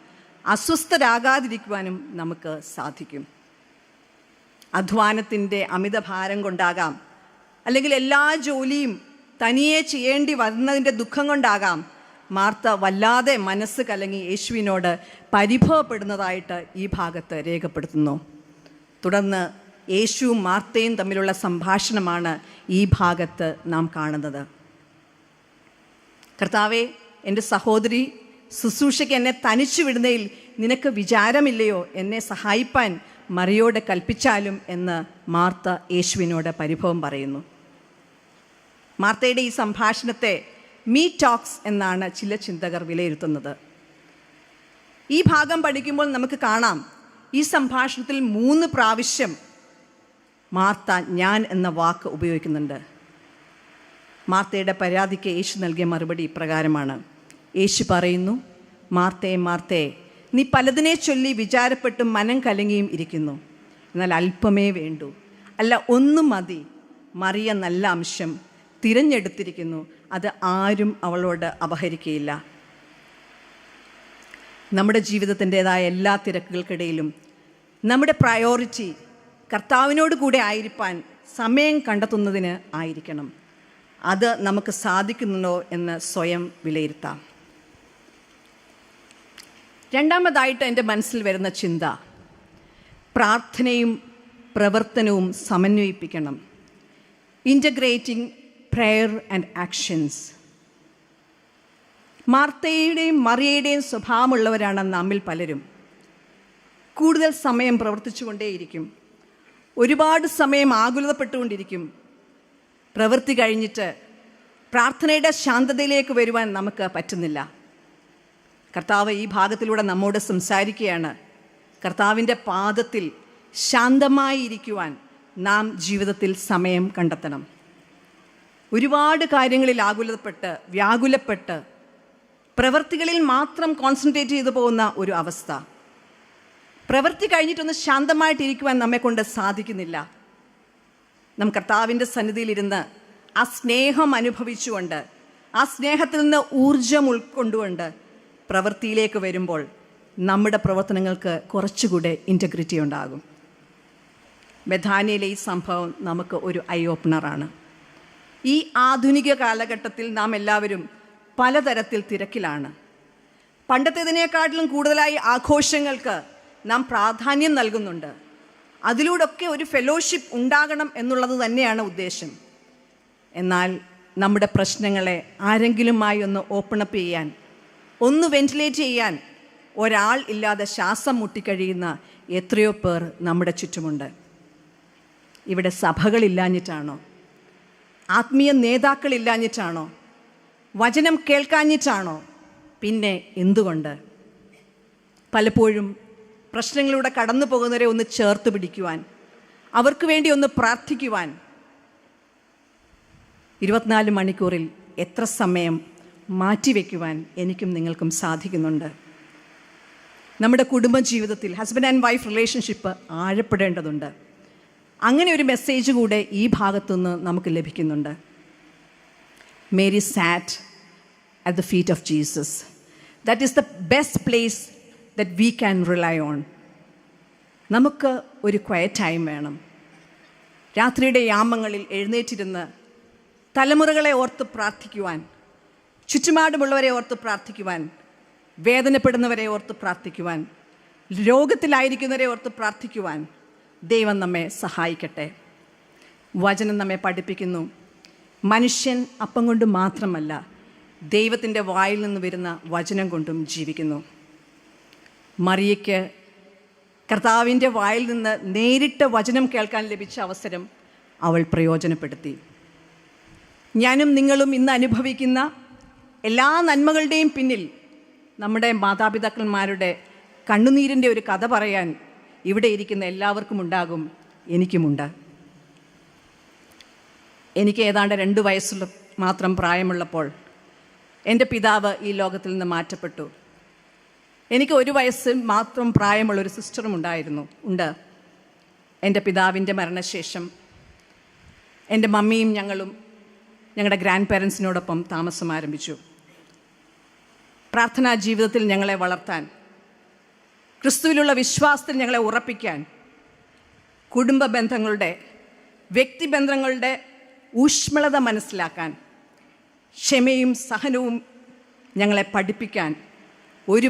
അസ്വസ്ഥരാകാതിരിക്കുവാനും നമുക്ക് സാധിക്കും. അധ്വാനത്തിൻ്റെ അമിതഭാരം കൊണ്ടാകാം, അല്ലെങ്കിൽ എല്ലാ ജോലിയും തനിയെ ചെയ്യേണ്ടി വരുന്നതിൻ്റെ ദുഃഖം കൊണ്ടാകാം മാർത്ത വല്ലാതെ മനസ്സ് കലങ്ങി യേശുവിനോട് പരിഭവപ്പെടുന്നതായിട്ട് ഈ ഭാഗത്ത് രേഖപ്പെടുത്തുന്നു. തുടർന്ന് യേശുവും മാർത്തയും തമ്മിലുള്ള സംഭാഷണമാണ് ഈ ഭാഗത്ത് നാം കാണുന്നത്. കർത്താവേ, എൻ്റെ സഹോദരി ശുശ്രൂഷയ്ക്ക് എന്നെ തനിച്ചു വിടുന്നതിൽ നിനക്ക് വിചാരമില്ലയോ? എന്നെ സഹായിപ്പാൻ മറിയോട് കൽപ്പിച്ചാലും എന്ന് മാർത്ത യേശുവിനോട് പരിഭവം പറയുന്നു. മാർത്തയുടെ ഈ സംഭാഷണത്തെ മീ ടോക്സ് എന്നാണ് ചില ചിന്തകർ വിലയിരുത്തുന്നത്. ഈ ഭാഗം പഠിക്കുമ്പോൾ നമുക്ക് കാണാം, ഈ സംഭാഷണത്തിൽ 3 പ്രാവശ്യം മാർത്ത ഞാൻ എന്ന വാക്ക് ഉപയോഗിക്കുന്നുണ്ട്. മാർത്തയുടെ പരാതിക്ക് യേശു നൽകിയ മറുപടി ഇപ്രകാരമാണ്. യേശു പറയുന്നു, മാർത്തേ മാർത്തേ, നീ പലതിനെ ചൊല്ലി വിചാരപ്പെട്ടും മനം കലങ്ങിയും ഇരിക്കുന്നു. എന്നാൽ അല്പമേ വേണ്ടൂ, അല്ല ഒന്നും മതി. മറിയ നല്ല അംശം തിരഞ്ഞെടുത്തിരിക്കുന്നു, അത് ആരും അവളോട് അപഹരിക്കുകയില്ല. നമ്മുടെ ജീവിതത്തിൻ്റെതായ എല്ലാ തിരക്കുകൾക്കിടയിലും നമ്മുടെ പ്രയോറിറ്റി കർത്താവിനോട് കൂടെ ആയിരിക്കാൻ സമയം കണ്ടെത്തുന്നതിന് ആയിരിക്കണം. അത് നമുക്ക് സാധിക്കുന്നുണ്ടോ എന്ന് സ്വയം വിലയിരുത്താം. രണ്ടാമതായിട്ട് എൻ്റെ മനസ്സിൽ വരുന്ന ചിന്ത, പ്രാർത്ഥനയും പ്രവർത്തനവും സമന്വയിപ്പിക്കണം. Integrating prayer and actions. മാർത്തയുടെയും മറിയയുടെയും സ്വഭാവമുള്ളവരാണ് നമ്മിൽ പലരും. കൂടുതൽ സമയം പ്രവർത്തിച്ചു കൊണ്ടേയിരിക്കും, ഒരുപാട് സമയം ആകുലതപ്പെട്ടുകൊണ്ടിരിക്കും. പ്രവൃത്തി കഴിഞ്ഞിട്ട് പ്രാർത്ഥനയുടെ ശാന്തതയിലേക്ക് വരുവാൻ നമുക്ക് പറ്റുന്നില്ല. കർത്താവ് ഈ ഭാഗത്തിലൂടെ നമ്മോട് സംസാരിക്കുകയാണ്. കർത്താവിൻ്റെ പാദത്തിൽ ശാന്തമായി ഇരിക്കുവാൻ നാം ജീവിതത്തിൽ സമയം കണ്ടെത്തണം. ഒരുപാട് കാര്യങ്ങളിൽ ആകുലപ്പെട്ട് വ്യാകുലപ്പെട്ട് പ്രവൃത്തികളിൽ മാത്രം കോൺസെൻട്രേറ്റ് ചെയ്തു പോകുന്ന ഒരു അവസ്ഥ. പ്രവൃത്തി കഴിഞ്ഞിട്ടൊന്ന് ശാന്തമായിട്ടിരിക്കുവാൻ നമ്മെക്കൊണ്ട് സാധിക്കുന്നില്ല. നാം കർത്താവിൻ്റെ സന്നിധിയിലിരുന്ന് ആ സ്നേഹം അനുഭവിച്ചുകൊണ്ട്, ആ സ്നേഹത്തിൽ നിന്ന് ഊർജം ഉൾക്കൊണ്ടുകൊണ്ട് പ്രവൃത്തിയിലേക്ക് വരുമ്പോൾ നമ്മുടെ പ്രവർത്തനങ്ങൾക്ക് കുറച്ചുകൂടെ ഇൻറ്റഗ്രിറ്റി ഉണ്ടാകും. ബഥാനിയയിലെ ഈ സംഭവം നമുക്ക് ഒരു ഐ ഓപ്പണറാണ്. ഈ ആധുനിക കാലഘട്ടത്തിൽ നാം എല്ലാവരും പലതരത്തിൽ തിരക്കിലാണ്. പണ്ടത്തേതിനേക്കാട്ടിലും കൂടുതലായി ആഘോഷങ്ങൾക്ക് നാം പ്രാധാന്യം നൽകുന്നുണ്ട്. അതിലൂടെയൊക്കെ ഒരു ഫെലോഷിപ്പ് ഉണ്ടാകണം എന്നുള്ളത് തന്നെയാണ് ഉദ്ദേശം. എന്നാൽ നമ്മുടെ പ്രശ്നങ്ങളെ ആരെങ്കിലുമായി ഒന്ന് ഓപ്പൺ അപ്പ് ചെയ്യാൻ, ഒന്ന് വെന്റിലേറ്റ് ചെയ്യാൻ ഒരാൾ ഇല്ലാതെ ശ്വാസം മുട്ടിക്കഴിയുന്ന എത്രയോ പേർ നമ്മുടെ ചുറ്റുമുണ്ട്. ഇവിടെ സഭകളില്ലാഞ്ഞിട്ടാണോ? ആത്മീയ നേതാക്കളില്ലാഞ്ഞിട്ടാണോ? വചനം കേൾക്കാഞ്ഞിട്ടാണോ? പിന്നെ എന്തുകൊണ്ട്? പലപ്പോഴും പ്രശ്നങ്ങളിലൂടെ കടന്നു പോകുന്നവരെ ഒന്ന് ചേർത്ത് പിടിക്കുവാൻ, അവർക്ക് വേണ്ടി ഒന്ന് പ്രാർത്ഥിക്കുവാൻ 24 മണിക്കൂറിൽ എത്ര സമയം മാറ്റിവെക്കുവാൻ എനിക്കും നിങ്ങൾക്കും സാധിക്കുന്നുണ്ട്? നമ്മുടെ കുടുംബജീവിതത്തിൽ ഹസ്ബൻഡ് ആൻഡ് വൈഫ് റിലേഷൻഷിപ്പ് ആഴപ്പെടേണ്ടതുണ്ട്. അങ്ങനെ ഒരു മെസ്സേജ് കൂടെ ഈ ഭാഗത്തുനിന്ന് നമുക്ക് ലഭിക്കുന്നുണ്ട്. Mary SAT at the feet of Jesus. That is the best place that we can rely on. നമുക്ക് ഒരു ക്വയറ്റ് ടൈം വേണം. രാത്രിയുടെ യാമങ്ങളിൽ എഴുന്നേറ്റിരുന്ന് തലമുറകളെ ഓർത്ത് പ്രാർത്ഥിക്കുവാൻ, ചുറ്റുപാടുമുള്ളവരെ ഓർത്ത് പ്രാർത്ഥിക്കുവാൻ, വേദനപ്പെടുന്നവരെ ഓർത്ത് പ്രാർത്ഥിക്കുവാൻ, രോഗത്തിലായിരിക്കുന്നവരെ ഓർത്ത് പ്രാർത്ഥിക്കുവാൻ ദൈവം നമ്മെ സഹായിക്കട്ടെ. വചനം നമ്മെ പഠിപ്പിക്കുന്നു, മനുഷ്യൻ അപ്പം കൊണ്ട് മാത്രമല്ല ദൈവത്തിൻ്റെ വായിൽ നിന്ന് വരുന്ന വചനം കൊണ്ടും ജീവിക്കുന്നു. മറിയയ്ക്ക് കർത്താവിൻ്റെ വായിൽ നിന്ന് നേരിട്ട് വചനം കേൾക്കാൻ ലഭിച്ച അവസരം അവൾ പ്രയോജനപ്പെടുത്തി. ഞാനും നിങ്ങളും ഇന്ന് അനുഭവിക്കുന്ന എല്ലാ നന്മകളുടെയും പിന്നിൽ നമ്മുടെ മാതാപിതാക്കന്മാരുടെ കണ്ണുനീരിൻ്റെ ഒരു കഥ പറയാൻ ഇവിടെ ഇരിക്കുന്ന എല്ലാവർക്കും ഉണ്ടാകും, എനിക്കുമുണ്ട്. എനിക്ക് ഏതാണ്ട് 2 വയസ്സുള്ള മാത്രം പ്രായമുള്ളപ്പോൾ എൻ്റെ പിതാവ് ഈ ലോകത്തിൽ നിന്ന് മാറ്റപ്പെട്ടു. എനിക്ക് 1 വയസ്സ് മാത്രം പ്രായമുള്ളൊരു സിസ്റ്ററും ഉണ്ട്. എൻ്റെ പിതാവിൻ്റെ മരണശേഷം എൻ്റെ മമ്മിയും ഞങ്ങളും ഞങ്ങളുടെ ഗ്രാൻഡ് പേരൻസിനോടൊപ്പം താമസം ആരംഭിച്ചു. പ്രാർത്ഥനാ ജീവിതത്തിൽ ഞങ്ങളെ വളർത്താൻ, ക്രിസ്തുവിലുള്ള വിശ്വാസത്തിൽ ഞങ്ങളെ ഉറപ്പിക്കാൻ, കുടുംബ ബന്ധങ്ങളുടെ, വ്യക്തിബന്ധങ്ങളുടെ ഊഷ്മളത മനസ്സിലാക്കാൻ, ക്ഷമയും സഹനവും ഞങ്ങളെ പഠിപ്പിക്കാൻ ഒരു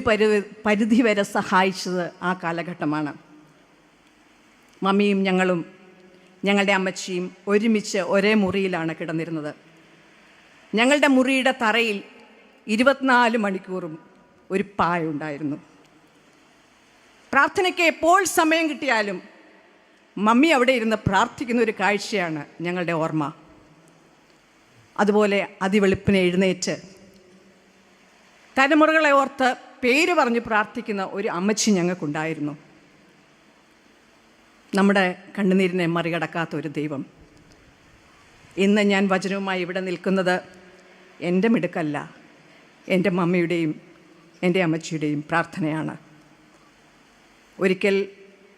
പരിധിവരെ സഹായിച്ചത് ആ കാലഘട്ടമാണ്. മമ്മിയും ഞങ്ങളും ഞങ്ങളുടെ അമ്മച്ചിയും ഒരുമിച്ച് ഒരേ മുറിയിലാണ് കിടന്നിരുന്നത്. ഞങ്ങളുടെ മുറിയുടെ തറയിൽ 24 മണിക്കൂറും ഒരു പായ ഉണ്ടായിരുന്നു. പ്രാർത്ഥനയ്ക്ക് എപ്പോൾ സമയം കിട്ടിയാലും മമ്മി അവിടെ ഇരുന്ന് പ്രാർത്ഥിക്കുന്ന ഒരു കാഴ്ചയാണ് ഞങ്ങളുടെ ഓർമ്മ. അതുപോലെ അതിവെളുപ്പിനെ എഴുന്നേറ്റ് തലമുറകളെ ഓർത്ത് പേര് പറഞ്ഞ് പ്രാർത്ഥിക്കുന്ന ഒരു അമ്മച്ചി ഞങ്ങൾക്കുണ്ടായിരുന്നു. നമ്മുടെ കണ്ണുനീരിനെ മറികടക്കാത്ത ഒരു ദൈവം. ഇന്ന് ഞാൻ വചനവുമായി ഇവിടെ നിൽക്കുന്നത് എൻ്റെ മിടുക്കല്ല, എൻ്റെ മമ്മിയുടെയും എൻ്റെ അമ്മച്ചിയുടെയും പ്രാർത്ഥനയാണ്. ഒരിക്കൽ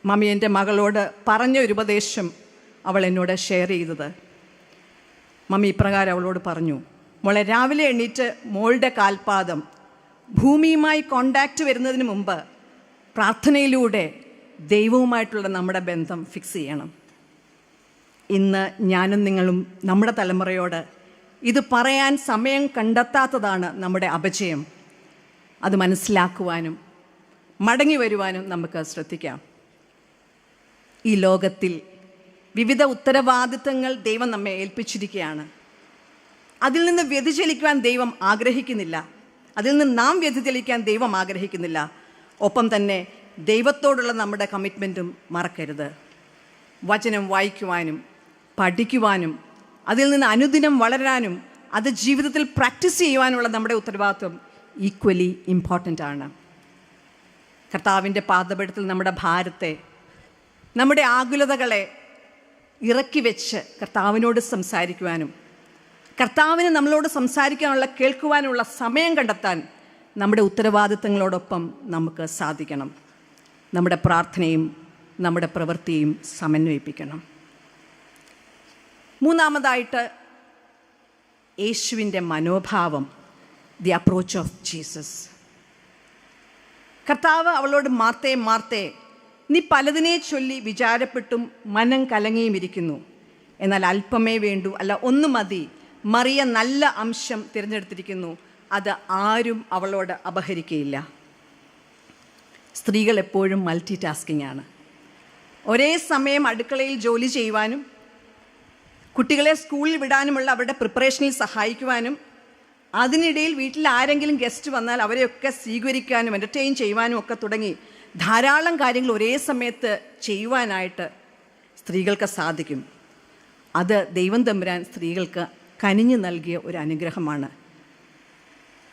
മമ്മി എൻ്റെ മകളോട് പറഞ്ഞ ഒരു ഉപദേശം അവൾ എന്നോട് ഷെയർ ചെയ്തത്. മമ്മി ഇപ്രകാരം അവളോട് പറഞ്ഞു, മോളെ, രാവിലെ എണീറ്റ് മോളുടെ കാൽപാദം ഭൂമിയുമായി കോണ്ടാക്റ്റ് വരുന്നതിന് മുമ്പ് പ്രാർത്ഥനയിലൂടെ ദൈവവുമായിട്ടുള്ള നമ്മുടെ ബന്ധം ഫിക്സ് ചെയ്യണം. ഇന്ന് ഞാനും നിങ്ങളും നമ്മുടെ തലമുറയോട് ഇത് പറയാൻ സമയം കണ്ടെത്താത്തതാണ് നമ്മുടെ അപജയം. അത് മനസ്സിലാക്കുവാനും മടങ്ങി വരുവാനും നമുക്ക് ശ്രദ്ധിക്കാം. ഈ ലോകത്തിൽ വിവിധ ഉത്തരവാദിത്തങ്ങൾ ദൈവം നമ്മെ ഏൽപ്പിച്ചിരിക്കുകയാണ്. അതിൽ നിന്ന് വ്യതിചലിക്കുവാൻ ദൈവം ആഗ്രഹിക്കുന്നില്ല. അതിൽ നിന്ന് നാം വ്യതിചലിക്കാൻ ദൈവം ആഗ്രഹിക്കുന്നില്ല. ഒപ്പം തന്നെ ദൈവത്തോടുള്ള നമ്മുടെ കമ്മിറ്റ്മെൻറ്റും മറക്കരുത്. വചനം വായിക്കുവാനും പഠിക്കുവാനും അതിൽ നിന്ന് അനുദിനം വളരാനും അത് ജീവിതത്തിൽ പ്രാക്ടീസ് ചെയ്യുവാനുള്ള നമ്മുടെ ഉത്തരവാദിത്വം ഈക്വലി ഇമ്പോർട്ടൻ്റ് ആണ്. കർത്താവിൻ്റെ പാദപീഠത്തിൽ നമ്മുടെ ഭാരത്തെ, നമ്മുടെ ആകുലതകളെ ഇറക്കി വെച്ച് കർത്താവിനോട് സംസാരിക്കുവാനും കർത്താവിന് നമ്മളോട് സംസാരിക്കാനുള്ള, കേൾക്കുവാനുള്ള സമയം കണ്ടെത്താൻ നമ്മുടെ ഉത്തരവാദിത്തങ്ങളോടൊപ്പം നമുക്ക് സാധിക്കണം. നമ്മുടെ പ്രാർത്ഥനയും നമ്മുടെ പ്രവൃത്തിയും സമന്വയിപ്പിക്കണം. മൂന്നാമതായിട്ട്, യേശുവിൻ്റെ മനോഭാവം, ദി അപ്രോച്ച് ഓഫ് ജീസസ്. കർത്താവ് അവളോട്, മാർത്തേ മാർത്തേ, നീ പലതിനെ ചൊല്ലി വിചാരപ്പെട്ടും മനം കലങ്ങിയും ഇരിക്കുന്നു. എന്നാൽ അല്പമേ വേണ്ടൂ, അല്ല ഒന്ന് മതി. മറിയ നല്ല അംശം തിരഞ്ഞെടുത്തിരിക്കുന്നു, അത് ആരും അവളോട് അപഹരിക്കുകയില്ല. സ്ത്രീകൾ എപ്പോഴും മൾട്ടി ടാസ്കിംഗ് ആണ്. ഒരേ സമയം അടുക്കളയിൽ ജോലി ചെയ്യുവാനും കുട്ടികളെ സ്കൂളിൽ വിടാനുമുള്ള അവരുടെ പ്രിപ്പറേഷനിൽ സഹായിക്കുവാനും അതിനിടയിൽ വീട്ടിൽ ആരെങ്കിലും ഗസ്റ്റ് വന്നാൽ അവരെയൊക്കെ സ്വീകരിക്കാനും എൻ്റർടൈൻ ചെയ്യുവാനും ഒക്കെ തുടങ്ങി ധാരാളം കാര്യങ്ങൾ ഒരേ സമയത്ത് ചെയ്യുവാനായിട്ട് സ്ത്രീകൾക്ക് സാധിക്കും. അത് ദൈവം തമ്പുരാൻ സ്ത്രീകൾക്ക് കനിഞ്ഞു നൽകിയ ഒരു അനുഗ്രഹമാണ്.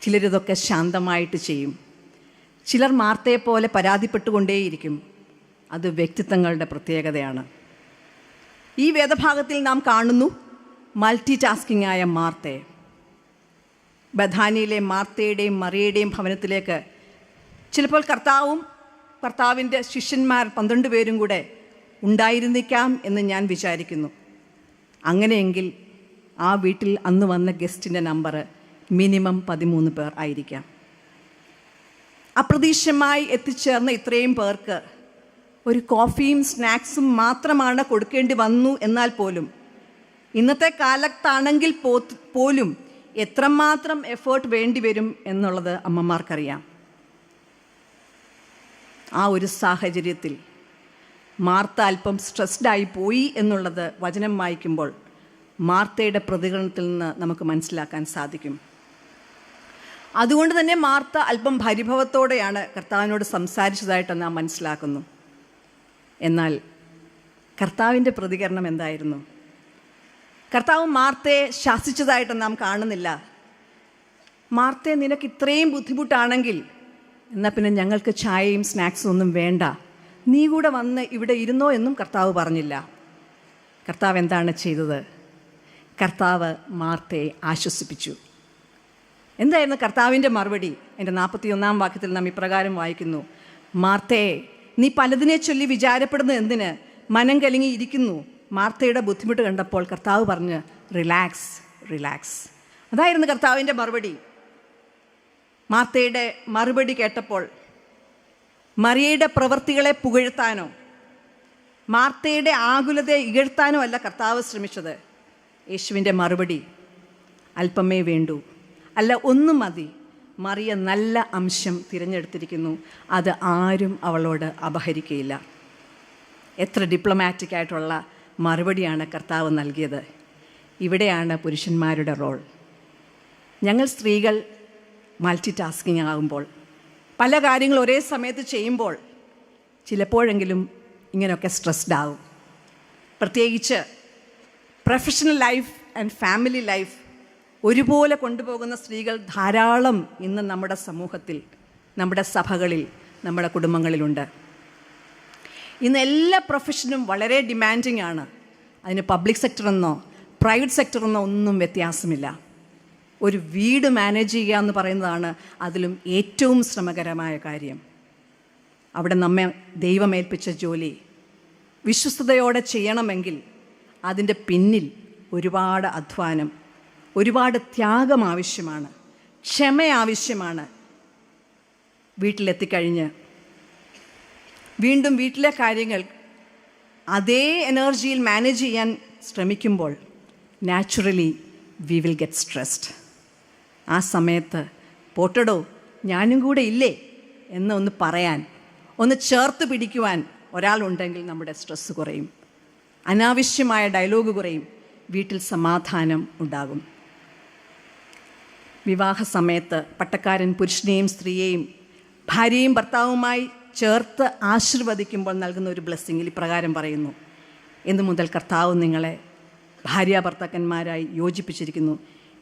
ചിലരിതൊക്കെ ശാന്തമായിട്ട് ചെയ്യും, ചിലർ മാർത്തയെ പോലെ പരാതിപ്പെട്ടുകൊണ്ടേയിരിക്കും. അത് വ്യക്തിത്വങ്ങളുടെ പ്രത്യേകതയാണ്. ഈ വേദഭാഗത്തിൽ നാം കാണുന്നു മൾട്ടി ടാസ്കിംഗ് ആയ മാർത്തയെ. ബഥാനിയിലെ മാർത്തയുടെയും മറിയയുടെയും ഭവനത്തിലേക്ക് ചിലപ്പോൾ കർത്താവിൻ്റെ ശിഷ്യന്മാർ 12 പേരും കൂടെ ഉണ്ടായിരുന്നിക്കാം എന്ന് ഞാൻ വിചാരിക്കുന്നു. അങ്ങനെയെങ്കിൽ ആ വീട്ടിൽ അന്ന് വന്ന ഗസ്റ്റിൻ്റെ നമ്പർ മിനിമം 13 പേർ ആയിരിക്കാം. അപ്രതീക്ഷിതമായി എത്തിച്ചേർന്ന ഇത്രയും പേർക്ക് ഒരു കോഫിയും സ്നാക്സും മാത്രമാണ് കൊടുക്കേണ്ടി വന്നു എന്നാൽ പോലും ഇന്നത്തെ കാലത്താണെങ്കിൽ പോലും എത്രമാത്രം എഫേർട്ട് വേണ്ടി വരും എന്നുള്ളത് അമ്മമാർക്കറിയാം. ആ ഒരു സാഹചര്യത്തിൽ മാർത്ത അല്പം സ്ട്രെസ്ഡായി പോയി എന്നുള്ളത് വചനം വായിക്കുമ്പോൾ മാർത്തയുടെ പ്രതികരണത്തിൽ നിന്ന് നമുക്ക് മനസ്സിലാക്കാൻ സാധിക്കും. അതുകൊണ്ട് തന്നെ മാർത്ത അല്പം പരിഭവത്തോടെയാണ് കർത്താവിനോട് സംസാരിച്ചതായിട്ട് നാം മനസ്സിലാക്കുന്നു. എന്നാൽ കർത്താവിൻ്റെ പ്രതികരണം എന്തായിരുന്നു? കർത്താവ് മാർത്തയെ ശാസിച്ചതായിട്ട് നാം കാണുന്നില്ല. മാർത്തയെ, നിനക്ക് ഇത്രയും ബുദ്ധിമുട്ടാണെങ്കിൽ എന്നാൽ പിന്നെ ഞങ്ങൾക്ക് ചായയും സ്നാക്സും ഒന്നും വേണ്ട, നീ കൂടെ വന്ന് ഇവിടെ ഇരുന്നോ എന്നും കർത്താവ് പറഞ്ഞില്ല. കർത്താവ് എന്താണ് ചെയ്തത്? കർത്താവ് മാർത്തയെ ആശ്വസിപ്പിച്ചു. എന്തായിരുന്നു കർത്താവിൻ്റെ മറുപടി? എൻ്റെ 41-ാം വാക്യത്തിൽ നാം ഇപ്രകാരം വായിക്കുന്നു: മാർത്തയെ, നീ പലതിനെ ചൊല്ലി വിചാരപ്പെടുന്നത് എന്തിന്? മനം കലങ്ങി ഇരിക്കുന്നു. മാർത്തയുടെ ബുദ്ധിമുട്ട് കണ്ടപ്പോൾ കർത്താവ് പറഞ്ഞ്, റിലാക്സ്, റിലാക്സ്. അതായിരുന്നു കർത്താവിൻ്റെ മറുപടി. മാർത്തയുടെ മറുപടി കേട്ടപ്പോൾ മറിയയുടെ പ്രവൃത്തികളെ പുകഴ്ത്താനോ മാർത്തയുടെ ആകുലതയെ ഇകഴ്ത്താനോ അല്ല കർത്താവ് ശ്രമിച്ചത്. യേശുവിൻ്റെ മറുപടി, അല്പമേ വേണ്ടൂ, അല്ല ഒന്നും മതി. മറിയ നല്ല അംശം തിരഞ്ഞെടുത്തിരിക്കുന്നു, അത് ആരും അവളോട് അപഹരിക്കുകയില്ല. എത്ര ഡിപ്ലോമാറ്റിക് ആയിട്ടുള്ള മറുപടിയാണ് കർത്താവ് നൽകിയത്. ഇവിടെയാണ് പുരുഷന്മാരുടെ റോൾ. ഞങ്ങൾ സ്ത്രീകൾ മൾട്ടി ടാസ്കിങ് ആകുമ്പോൾ, പല കാര്യങ്ങൾ ഒരേ സമയത്ത് ചെയ്യുമ്പോൾ ചിലപ്പോഴെങ്കിലും ഇങ്ങനെയൊക്കെ സ്ട്രെസ്ഡ് ആകും. പ്രത്യേകിച്ച് professional life and family life ഒരുപോലെ കൊണ്ടുപോകുന്ന സ്ത്രീകൾ ധാരാളം ഇന്ന് നമ്മുടെ സമൂഹത്തിൽ, നമ്മുടെ സഭകളിൽ, നമ്മുടെ കുടുംബങ്ങളിലുണ്ട്. ഇന്ന് എല്ലാ പ്രൊഫഷനും വളരെ ഡിമാൻഡിങ് ആണ്. അതിന് പബ്ലിക് സെക്ടറെന്നോ പ്രൈവറ്റ് സെക്ടറെന്നോ ഒന്നും വ്യത്യാസമില്ല. ഒരു വീട് മാനേജ് ചെയ്യുക എന്ന് പറയുന്നതാണ് അതിലും ഏറ്റവും ശ്രമകരമായ കാര്യം. അവിടെ നമ്മെ ദൈവമേൽപ്പിച്ച ജോലി വിശ്വസ്തയോടെ ചെയ്യണമെങ്കിൽ അതിൻ്റെ പിന്നിൽ ഒരുപാട് അധ്വാനം, ഒരുപാട് ത്യാഗം ആവശ്യമാണ്, ക്ഷമ ആവശ്യമാണ്. വീട്ടിലെത്തിക്കഴിഞ്ഞ് വീണ്ടും വീട്ടിലെ കാര്യങ്ങൾ അതേ എനർജിയിൽ മാനേജ് ചെയ്യാൻ ശ്രമിക്കുമ്പോൾ naturally we will get stressed. ആ സമയത്ത് പോട്ടടോ ഞാനും കൂടെ ഇല്ലേ എന്നൊന്ന് പറയാൻ, ഒന്ന് ചേർത്ത് പിടിക്കുവാൻ ഒരാളുണ്ടെങ്കിൽ നമ്മുടെ സ്ട്രെസ്സ് കുറയും, അനാവശ്യമായ ഡയലോഗ് കുറയും, വീട്ടിൽ സമാധാനം ഉണ്ടാകും. വിവാഹ സമയത്ത് പട്ടക്കാരൻ പുരുഷനെയും സ്ത്രീയെയും ഭാര്യയും ഭർത്താവുമായി ചേർത്ത് ആശീർവദിക്കുമ്പോൾ നൽകുന്ന ഒരു ബ്ലെസ്സിങ്ങിൽ ഇപ്രകാരം പറയുന്നു: ഇന്നു മുതൽ കർത്താവ് നിങ്ങളെ ഭാര്യ ഭർത്താക്കന്മാരായി യോജിപ്പിച്ചിരിക്കുന്നു.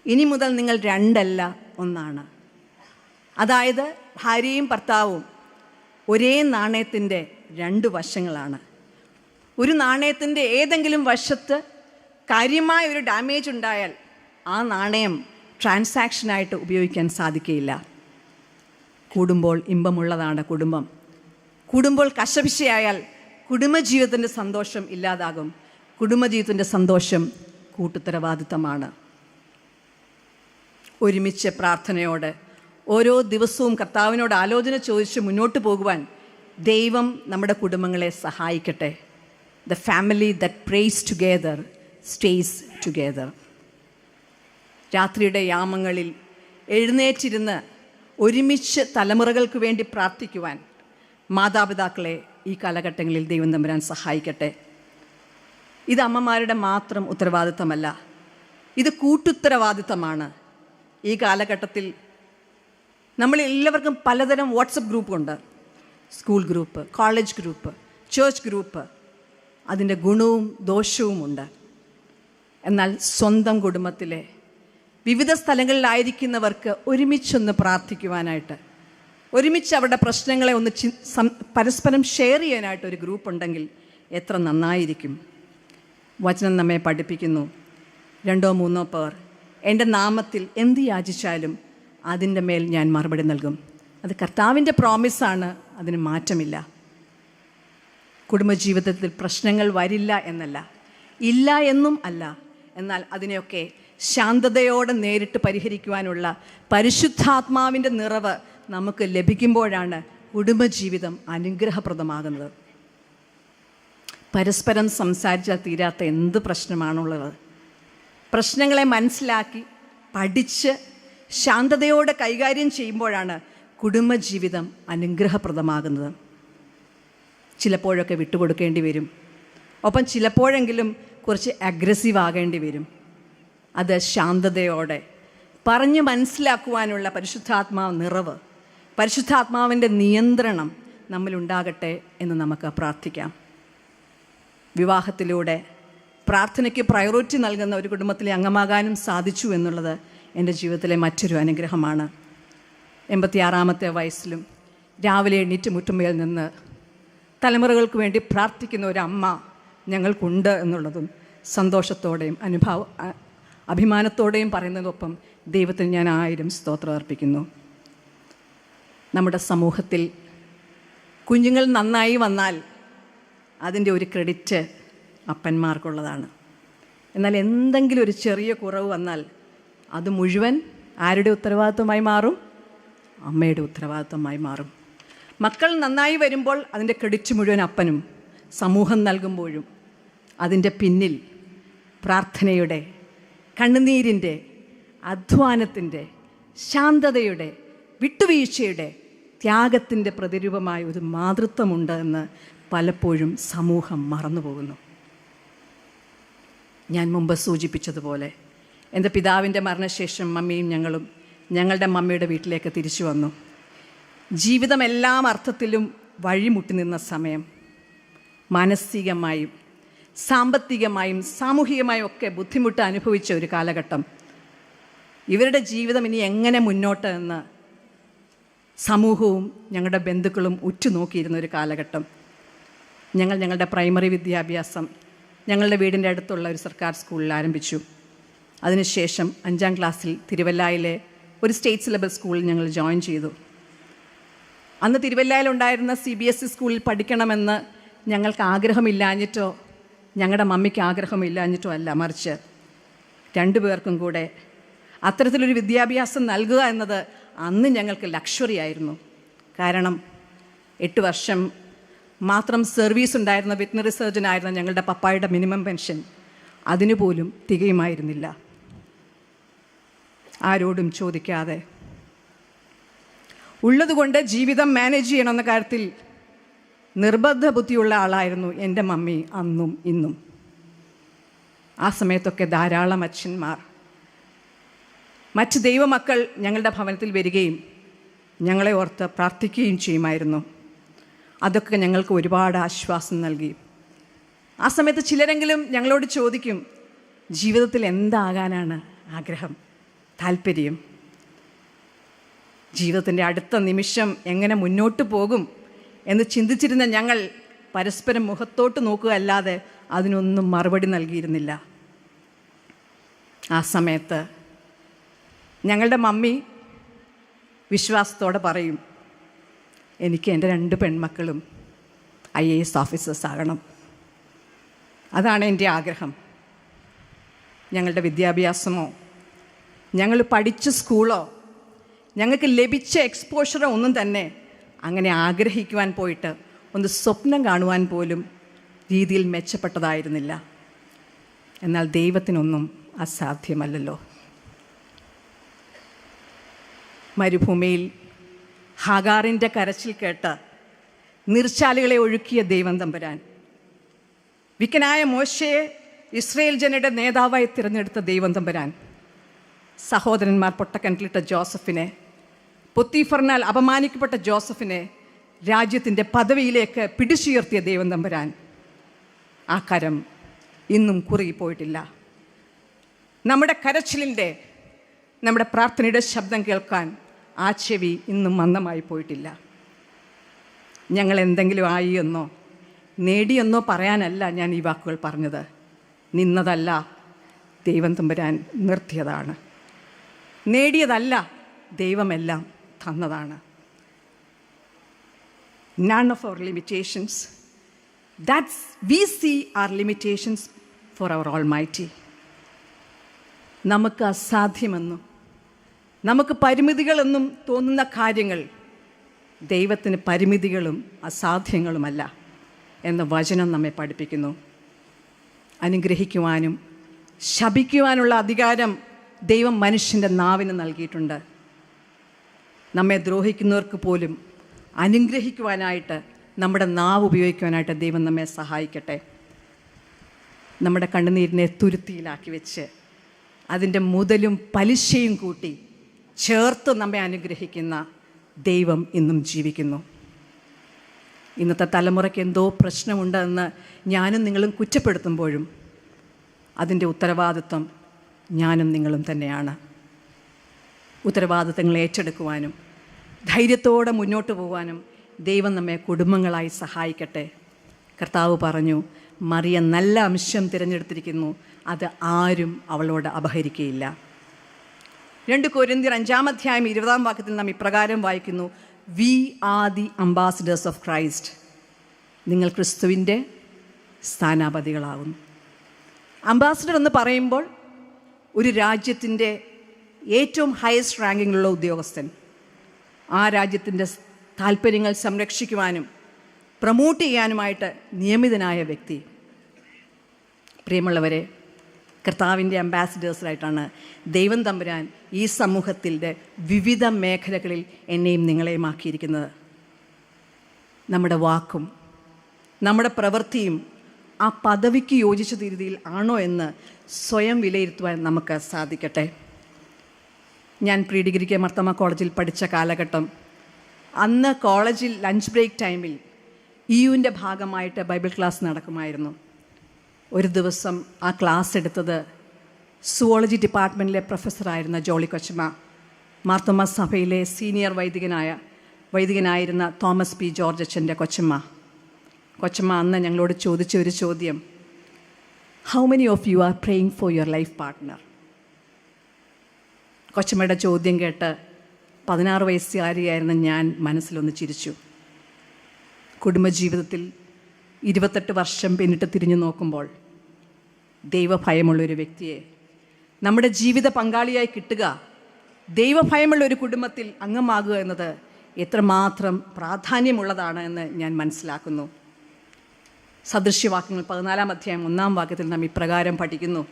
ഇനി മുതൽ നിങ്ങൾ രണ്ടല്ല ഒന്നാണ്. അതായത് ഭാര്യയും ഭർത്താവും ഒരേ നാണയത്തിൻ്റെ രണ്ട് വശങ്ങളാണ്. ഒരു നാണയത്തിൻ്റെ ഏതെങ്കിലും വശത്ത് കാര്യമായ ഒരു ഡാമേജ് ഉണ്ടായാൽ ആ നാണയം ട്രാൻസാക്ഷനായിട്ട് ഉപയോഗിക്കാൻ സാധിക്കുകയില്ല. കൂടുമ്പോൾ ഇമ്പമുള്ളതാണ് കുടുംബം. കൂടുമ്പോൾ കശപിശയായാൽ കുടുംബജീവിതത്തിൻ്റെ സന്തോഷം ഇല്ലാതാകും. കുടുംബജീവിതത്തിൻ്റെ സന്തോഷം കൂട്ടുത്തരവാദിത്തമാണ്. ഒരുമിച്ച് പ്രാർത്ഥനയോടെ ഓരോ ദിവസവും കർത്താവിനോട് ആലോചന ചോദിച്ച് മുന്നോട്ട് പോകുവാൻ ദൈവം നമ്മുടെ കുടുംബങ്ങളെ സഹായിക്കട്ടെ. The family that prays together stays together. രാത്രിയുടെ യാമങ്ങളിൽ എഴുന്നേറ്റിരുന്ന് ഒരുമിച്ച് തലമുറകൾക്ക് വേണ്ടി പ്രാർത്ഥിക്കുവാൻ മാതാപിതാക്കളെ ഈ കാലഘട്ടങ്ങളിൽ ദൈവം തമ്പുരാൻ സഹായിക്കട്ടെ. ഇത് അമ്മമാരുടെ മാത്രം ഉത്തരവാദിത്തമല്ല, ഇത് കൂട്ടുത്തരവാദിത്തമാണ്. ഈ കാലഘട്ടത്തിൽ നമ്മളെല്ലാവർക്കും പലതരം വാട്സപ്പ് ഗ്രൂപ്പുണ്ട്. School group, college group, church group. അതിൻ്റെ ഗുണവും ദോഷവുമുണ്ട്. എന്നാൽ സ്വന്തം കുടുംബത്തിലെ വിവിധ സ്ഥലങ്ങളിലായിരിക്കുന്നവർക്ക് ഒരുമിച്ചൊന്ന് പ്രാർത്ഥിക്കുവാനായിട്ട്, ഒരുമിച്ച് അവരുടെ പ്രശ്നങ്ങളെ ഒന്ന് പരസ്പരം ഷെയർ ചെയ്യാനായിട്ട് ഒരു ഗ്രൂപ്പ് ഉണ്ടെങ്കിൽ എത്ര നന്നായിരിക്കും. വചനം നമ്മെ പഠിപ്പിക്കുന്നു, 2-3 പേർ എൻ്റെ നാമത്തിൽ എന്ത് യാചിച്ചാലും അതിൻ്റെ മേൽ ഞാൻ മറുപടി നൽകും. അത് കർത്താവിൻ്റെ പ്രോമിസാണ്, അതിന് മാറ്റമില്ല. കുടുംബജീവിതത്തിൽ പ്രശ്നങ്ങൾ വരില്ല എന്നല്ല, ഇല്ല എന്നും അല്ല. എന്നാൽ അതിനെയൊക്കെ ശാന്തതയോടെ നേരിട്ട് പരിഹരിക്കുവാനുള്ള പരിശുദ്ധാത്മാവിൻ്റെ നിറവ് നമുക്ക് ലഭിക്കുമ്പോഴാണ് കുടുംബജീവിതം അനുഗ്രഹപ്രദമാകുന്നത്. പരസ്പരം സംസാരിച്ചാൽ തീരാത്ത എന്ത് പ്രശ്നമാണുള്ളത്. പ്രശ്നങ്ങളെ മനസ്സിലാക്കി പഠിച്ച് ശാന്തതയോടെ കൈകാര്യം ചെയ്യുമ്പോഴാണ് കുടുംബജീവിതം അനുഗ്രഹപ്രദമാകുന്നത്. ചിലപ്പോഴൊക്കെ വിട്ടുകൊടുക്കേണ്ടി വരും, ഒപ്പം ചിലപ്പോഴെങ്കിലും കുറച്ച് അഗ്രസീവ് ആകേണ്ടി വരും. അത് ശാന്തതയോടെ പറഞ്ഞ് മനസ്സിലാക്കുവാനുള്ള പരിശുദ്ധാത്മാവ് നിറവ്, പരിശുദ്ധാത്മാവിൻ്റെ നിയന്ത്രണം നമ്മളുണ്ടാകട്ടെ എന്ന് നമുക്ക് പ്രാർത്ഥിക്കാം. വിവാഹത്തിലൂടെ പ്രാർത്ഥനയ്ക്ക് പ്രയോറിറ്റി നൽകുന്ന ഒരു കുടുംബത്തിലെ അംഗമാകാനും സാധിച്ചു എന്നുള്ളത് എൻ്റെ ജീവിതത്തിലെ മറ്റൊരു അനുഗ്രഹമാണ്. 86-ാമത്തെ വയസ്സിലും രാവിലെ എണീറ്റ് മുറ്റുമേൽ നിന്ന് തലമുറകൾക്ക് വേണ്ടി പ്രാർത്ഥിക്കുന്ന ഒരു അമ്മ ഞങ്ങൾക്കുണ്ട് എന്നുള്ളതും സന്തോഷത്തോടെയും അഭിമാനത്തോടെയും പറയുന്നതൊപ്പം ദൈവത്തിന് ഞാൻ 1000 സ്തോത്രം അർപ്പിക്കുന്നു. നമ്മുടെ സമൂഹത്തിൽ കുഞ്ഞുങ്ങൾ നന്നായി വന്നാൽ അതിൻ്റെ ഒരു ക്രെഡിറ്റ് അപ്പന്മാർക്കുള്ളതാണ്. എന്നാൽ എന്തെങ്കിലും ഒരു ചെറിയ കുറവ് വന്നാൽ അത് മുഴുവൻ ആരുടെ ഉത്തരവാദിത്വമായി മാറും? അമ്മയുടെ ഉത്തരവാദിത്വമായി മാറും. മക്കൾ നന്നായി വരുമ്പോൾ അതിൻ്റെ ക്രെഡിറ്റ് മുഴുവൻ അപ്പനും. സമൂഹം നൽകുമ്പോഴും അതിൻ്റെ പിന്നിൽ പ്രാർത്ഥനയുടെ, കണ്ണുനീരിൻ്റെ, അധ്വാനത്തിൻ്റെ, ശാന്തതയുടെ, വിട്ടുവീഴ്ചയുടെ, ത്യാഗത്തിൻ്റെ പ്രതിരൂപമായ ഒരു മാതൃത്വമുണ്ട് എന്ന് പലപ്പോഴും സമൂഹം മറന്നുപോകുന്നു. ഞാൻ മുമ്പ് സൂചിപ്പിച്ചതുപോലെ എൻ്റെ പിതാവിൻ്റെ മരണശേഷം മമ്മിയും ഞങ്ങളും ഞങ്ങളുടെ മമ്മിയുടെ വീട്ടിലേക്ക് തിരിച്ചു വന്നു. ജീവിതം എല്ലാം അർത്ഥത്തിലും വഴിമുട്ടി നിന്ന സമയം, മാനസികമായും സാമ്പത്തികമായും സാമൂഹികമായും ഒക്കെ ബുദ്ധിമുട്ട് അനുഭവിച്ച ഒരു കാലഘട്ടം. ഇവരുടെ ജീവിതം ഇനി എങ്ങനെ മുന്നോട്ട് എന്ന് സമൂഹവും ഞങ്ങളുടെ ബന്ധുക്കളും ഉറ്റുനോക്കിയിരുന്ന ഒരു കാലഘട്ടം. ഞങ്ങളുടെ പ്രൈമറി വിദ്യാഭ്യാസം ഞങ്ങളുടെ വീടിൻ്റെ അടുത്തുള്ള ഒരു സർക്കാർ സ്കൂളിൽ ആരംഭിച്ചു. അതിനുശേഷം 5-ാം ക്ലാസ്സിൽ തിരുവല്ലയിലെ ഒരു സ്റ്റേറ്റ് സിലബസ് സ്കൂളിൽ ഞങ്ങൾ ജോയിൻ ചെയ്തു. അന്ന് തിരുവല്ലയിലുണ്ടായിരുന്ന CBSE സ്കൂളിൽ പഠിക്കണമെന്ന് ഞങ്ങൾക്ക് ആഗ്രഹമില്ലാഞ്ഞിട്ടോ ഞങ്ങളുടെ മമ്മിക്ക് ആഗ്രഹമില്ലാഞ്ഞിട്ടോ അല്ല, മറിച്ച് 2 പേർക്കും കൂടെ അത്തരത്തിലൊരു വിദ്യാഭ്യാസം നൽകുക എന്നത് അന്ന് ഞങ്ങൾക്ക് ലക്ഷറി ആയിരുന്നു. കാരണം 8 വർഷം മാത്രം സർവീസ് ഉണ്ടായിരുന്ന വെറ്റിനറി സർജനായിരുന്ന ഞങ്ങളുടെ പപ്പായുടെ മിനിമം പെൻഷൻ അതിനുപോലും തികയുമായിരുന്നില്ല. ആരോടും ചോദിക്കാതെ ഉള്ളതുകൊണ്ട് ജീവിതം മാനേജ് ചെയ്യണമെന്ന കാര്യത്തിൽ നിർബന്ധ ബുദ്ധിയുള്ള ആളായിരുന്നു എൻ്റെ മമ്മി അന്നും ഇന്നും. ആ സമയത്തൊക്കെ ധാരാളം അച്ഛന്മാർ, മറ്റ് ദൈവമക്കൾ ഞങ്ങളുടെ ഭവനത്തിൽ വരികയും ഞങ്ങളെ ഓർത്ത് പ്രാർത്ഥിക്കുകയും ചെയ്യുമായിരുന്നു. അതൊക്കെ ഞങ്ങൾക്ക് ഒരുപാട് ആശ്വാസം നൽകി. ആ സമയത്ത് ചിലരെങ്കിലും ഞങ്ങളോട് ചോദിക്കും, ജീവിതത്തിൽ എന്താകാനാണ് ആഗ്രഹം, താല്പര്യം? ജീവിതത്തിൻ്റെ അടുത്ത നിമിഷം എങ്ങനെ മുന്നോട്ട് പോകും എന്ന് ചിന്തിച്ചിരുന്ന ഞങ്ങൾ പരസ്പരം മുഖത്തോട്ട് നോക്കുക അല്ലാതെ അതിനൊന്നും മറുപടി നൽകിയിരുന്നില്ല. ആ സമയത്ത് ഞങ്ങളുടെ മമ്മി വിശ്വാസത്തോടെ പറയും, എനിക്ക് എൻ്റെ 2 പെൺമക്കളും IAS ഓഫീസേഴ്സ് ആകണം. അതാണ് എൻ്റെ ആഗ്രഹം. ഞങ്ങളുടെ വിദ്യാഭ്യാസമോ ഞങ്ങൾ പഠിച്ച സ്കൂളോ ഞങ്ങൾക്ക് ലഭിച്ച എക്സ്പോഷറോ ഒന്നും തന്നെ അങ്ങനെ ആഗ്രഹിക്കുവാൻ പോയിട്ട് ഒന്ന് സ്വപ്നം കാണുവാൻ പോലും രീതിയിൽ മെച്ചപ്പെട്ടതായിരുന്നില്ല. എന്നാൽ ദൈവത്തിനൊന്നും അസാധ്യമല്ലല്ലോ. മരുഭൂമിയിൽ ഹാഗാറിൻ്റെ കരച്ചിൽ കേട്ട് നീർച്ചാലുകളെ ഒഴുക്കിയ ദൈവം തമ്പുരാൻ, വിക്കനായ മോശയെ ഇസ്രയേൽ ജനയുടെ നേതാവായി തിരഞ്ഞെടുത്ത ദൈവം തമ്പുരാൻ, സഹോദരന്മാർ പൊട്ടക്കിണറ്റിലിട്ട ജോസഫിനെ, പൊത്തീഫറിനാൽ അപമാനിക്കപ്പെട്ട ജോസഫിനെ രാജ്യത്തിൻ്റെ പദവിയിലേക്ക് പിടിച്ചുയർത്തിയ ദൈവം തമ്പുരാൻ, ആ കരം ഇന്നും കുറുകിപ്പോയിട്ടില്ല. നമ്മുടെ കരച്ചിലിൻ്റെ, നമ്മുടെ പ്രാർത്ഥനയുടെ ശബ്ദം കേൾക്കാൻ ആ ചെവി ഇന്നും മന്ദമായി പോയിട്ടില്ല. ഞങ്ങൾ എന്തെങ്കിലും ആയി എന്നോ നേടിയെന്നോ പറയാനല്ല ഞാൻ ഈ വാക്കുകൾ പറഞ്ഞത്. നിന്നതല്ല, ദൈവം തമ്പുരാൻ നിർത്തിയതാണ്. നേടിയതല്ല, ദൈവമെല്ലാം തന്നതാണ്. None of our limitations that we see are limitations for our Almighty. നമുക്ക് അസാധ്യമെന്നും നമുക്ക് പരിമിതികളെന്നും തോന്നുന്ന കാര്യങ്ങൾ ദൈവത്തിന് പരിമിതികളും അസാധ്യങ്ങളുമല്ല. എന്ന വചനം നമ്മെ പഠിപ്പിക്കുന്നു. അനുഗ്രഹിക്കുവാനും ശപിക്കുവാനുള്ള അധികാരം ദൈവം മനുഷ്യൻ്റെ നാവിന് നൽകിയിട്ടുണ്ട്. നമ്മെ ദ്രോഹിക്കുന്നവർക്ക് പോലും അനുഗ്രഹിക്കുവാനായിട്ട് നമ്മുടെ നാവ് ഉപയോഗിക്കുവാനായിട്ട് ദൈവം നമ്മെ സഹായിക്കട്ടെ. നമ്മുടെ കണ്ണുനീരിനെ തുരുത്തിയിലാക്കി വെച്ച് അതിൻ്റെ മുതലും പലിശയും കൂട്ടി ചേർത്ത് നമ്മെ അനുഗ്രഹിക്കുന്ന ദൈവം ഇന്നും ജീവിക്കുന്നു. ഇന്നത്തെ തലമുറയ്ക്ക് എന്തോ പ്രശ്നമുണ്ടെന്ന് ഞാനും നിങ്ങളും കുറ്റപ്പെടുത്തുമ്പോഴും അതിൻ്റെ ഉത്തരവാദിത്വം ഞാനും നിങ്ങളും തന്നെയാണ്. ഉത്തരവാദിത്തങ്ങൾ ഏറ്റെടുക്കുവാനും ധൈര്യത്തോടെ മുന്നോട്ട് പോകാനും ദൈവം നമ്മെ കുടുംബങ്ങളായി സഹായിക്കട്ടെ. കർത്താവ് പറഞ്ഞു, മറിയ നല്ല അംശം തിരഞ്ഞെടുത്തിരിക്കുന്നു, അത് ആരും അവളോട് അപഹരിക്കുകയില്ല. 2 കൊരിന്ത്യർ 5-ാം 20-ാം വാക്യത്തിൽ നാം ഇപ്രകാരം വായിക്കുന്നു, we are the ambassadors of Christ. നിങ്ങൾ ക്രിസ്തുവിൻ്റെ സ്ഥാനാപതികളാകുന്നു. അംബാസിഡർ എന്ന് പറയുമ്പോൾ ഒരു രാജ്യത്തിൻ്റെ ഏറ്റവും ഹയസ്റ്റ് റാങ്കിങ്ങിലുള്ള ഉദ്യോഗസ്ഥൻ, ആ രാജ്യത്തിൻ്റെ താല്പര്യങ്ങൾ സംരക്ഷിക്കുവാനും പ്രൊമോട്ട് ചെയ്യാനുമായിട്ട് നിയമിതനായ വ്യക്തി. പ്രിയമുള്ളവരെ, കർത്താവിൻ്റെ അംബാസിഡേഴ്സായിട്ടാണ് ദൈവം തമ്പുരാൻ ഈ സമൂഹത്തിൻ്റെ വിവിധ മേഖലകളിൽ എന്നെയും നിങ്ങളെയും ആക്കിയിരിക്കുന്നത്. നമ്മുടെ വാക്കും നമ്മുടെ പ്രവൃത്തിയും ആ പദവിക്ക് യോജിച്ച രീതിയിൽ ആണോ എന്ന് സ്വയം വിലയിരുത്തുവാൻ നമുക്ക് സാധിക്കട്ടെ. ഞാൻ പ്രീ ഡിഗ്രിക്ക് മർത്തമ കോളേജിൽ പഠിച്ച കാലഘട്ടം, അന്ന് കോളേജിൽ ലഞ്ച് ബ്രേക്ക് ടൈമിൽ യുവിൻ്റെ ഭാഗമായിട്ട് ബൈബിൾ ക്ലാസ് നടക്കുമായിരുന്നു. ഒരു ദിവസം ആ ക്ലാസ് എടുത്തത് സുവോളജി ഡിപ്പാർട്ട്മെൻറ്റിലെ പ്രൊഫസറായിരുന്ന ജോളി കൊച്ചമ്മ, മാർത്തോമ സഭയിലെ സീനിയർ വൈദികനായിരുന്ന തോമസ് പി ജോർജ് അച്ഛൻ്റെ കൊച്ചമ്മ അന്ന് ഞങ്ങളോട് ചോദിച്ച ഒരു ചോദ്യം, how many of you are praying for your life partner? കൊച്ചമ്മയുടെ ചോദ്യം കേട്ട് 16 വയസ്സുകാരിയായിരുന്ന ഞാൻ മനസ്സിലൊന്ന് ചിരിച്ചു. കുടുംബജീവിതത്തിൽ 28 വർഷം പിന്നിട്ട് തിരിഞ്ഞു നോക്കുമ്പോൾ ദൈവഭയമുള്ളൊരു വ്യക്തിയെ നമ്മുടെ ജീവിത പങ്കാളിയായി കിട്ടുക, ദൈവഭയമുള്ള ഒരു കുടുംബത്തിൽ അംഗമാകുക എന്നത് എത്രമാത്രം പ്രാധാന്യമുള്ളതാണ് എന്ന് ഞാൻ മനസ്സിലാക്കുന്നു. സദൃശ്യവാക്യങ്ങൾ 14-ാം അധ്യായം 1-ാം വാക്യത്തിൽ നാം ഇപ്രകാരം പഠിക്കുന്നു,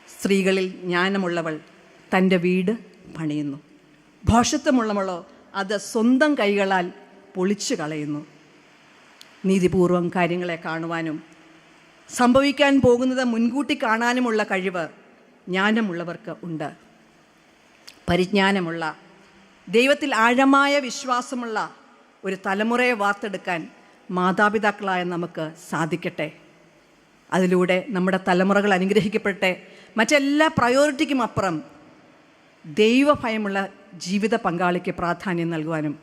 സ്ത്രീകളിൽ ജ്ഞാനമുള്ളവൾ തൻ്റെ വീട് പണിയുന്നു, ഭോഷത്വമുള്ളവളോ അത് സ്വന്തം കൈകളാൽ പൊളിച്ചു കളയുന്നു. നീതിപൂർവം കാര്യങ്ങളെ കാണുവാനും സംഭവിക്കാൻ പോകുന്നത് മുൻകൂട്ടി കാണാനുമുള്ള കഴിവ് ജ്ഞാനമുള്ളവർക്ക് ഉണ്ട്. പരിജ്ഞാനമുള്ള, ദൈവത്തിൽ ആഴമായ വിശ്വാസമുള്ള ഒരു തലമുറയെ വാർത്തെടുക്കാൻ മാതാപിതാക്കളായ നമുക്ക് സാധിക്കട്ടെ. അതിലൂടെ നമ്മുടെ തലമുറകൾ അനുഗ്രഹിക്കപ്പെടട്ടെ. മറ്റെല്ലാ പ്രയോറിറ്റിക്കും അപ്പുറം ദൈവഭയമുള്ള ജീവിത പങ്കാളിക്ക് പ്രാധാന്യം നൽകുവാനും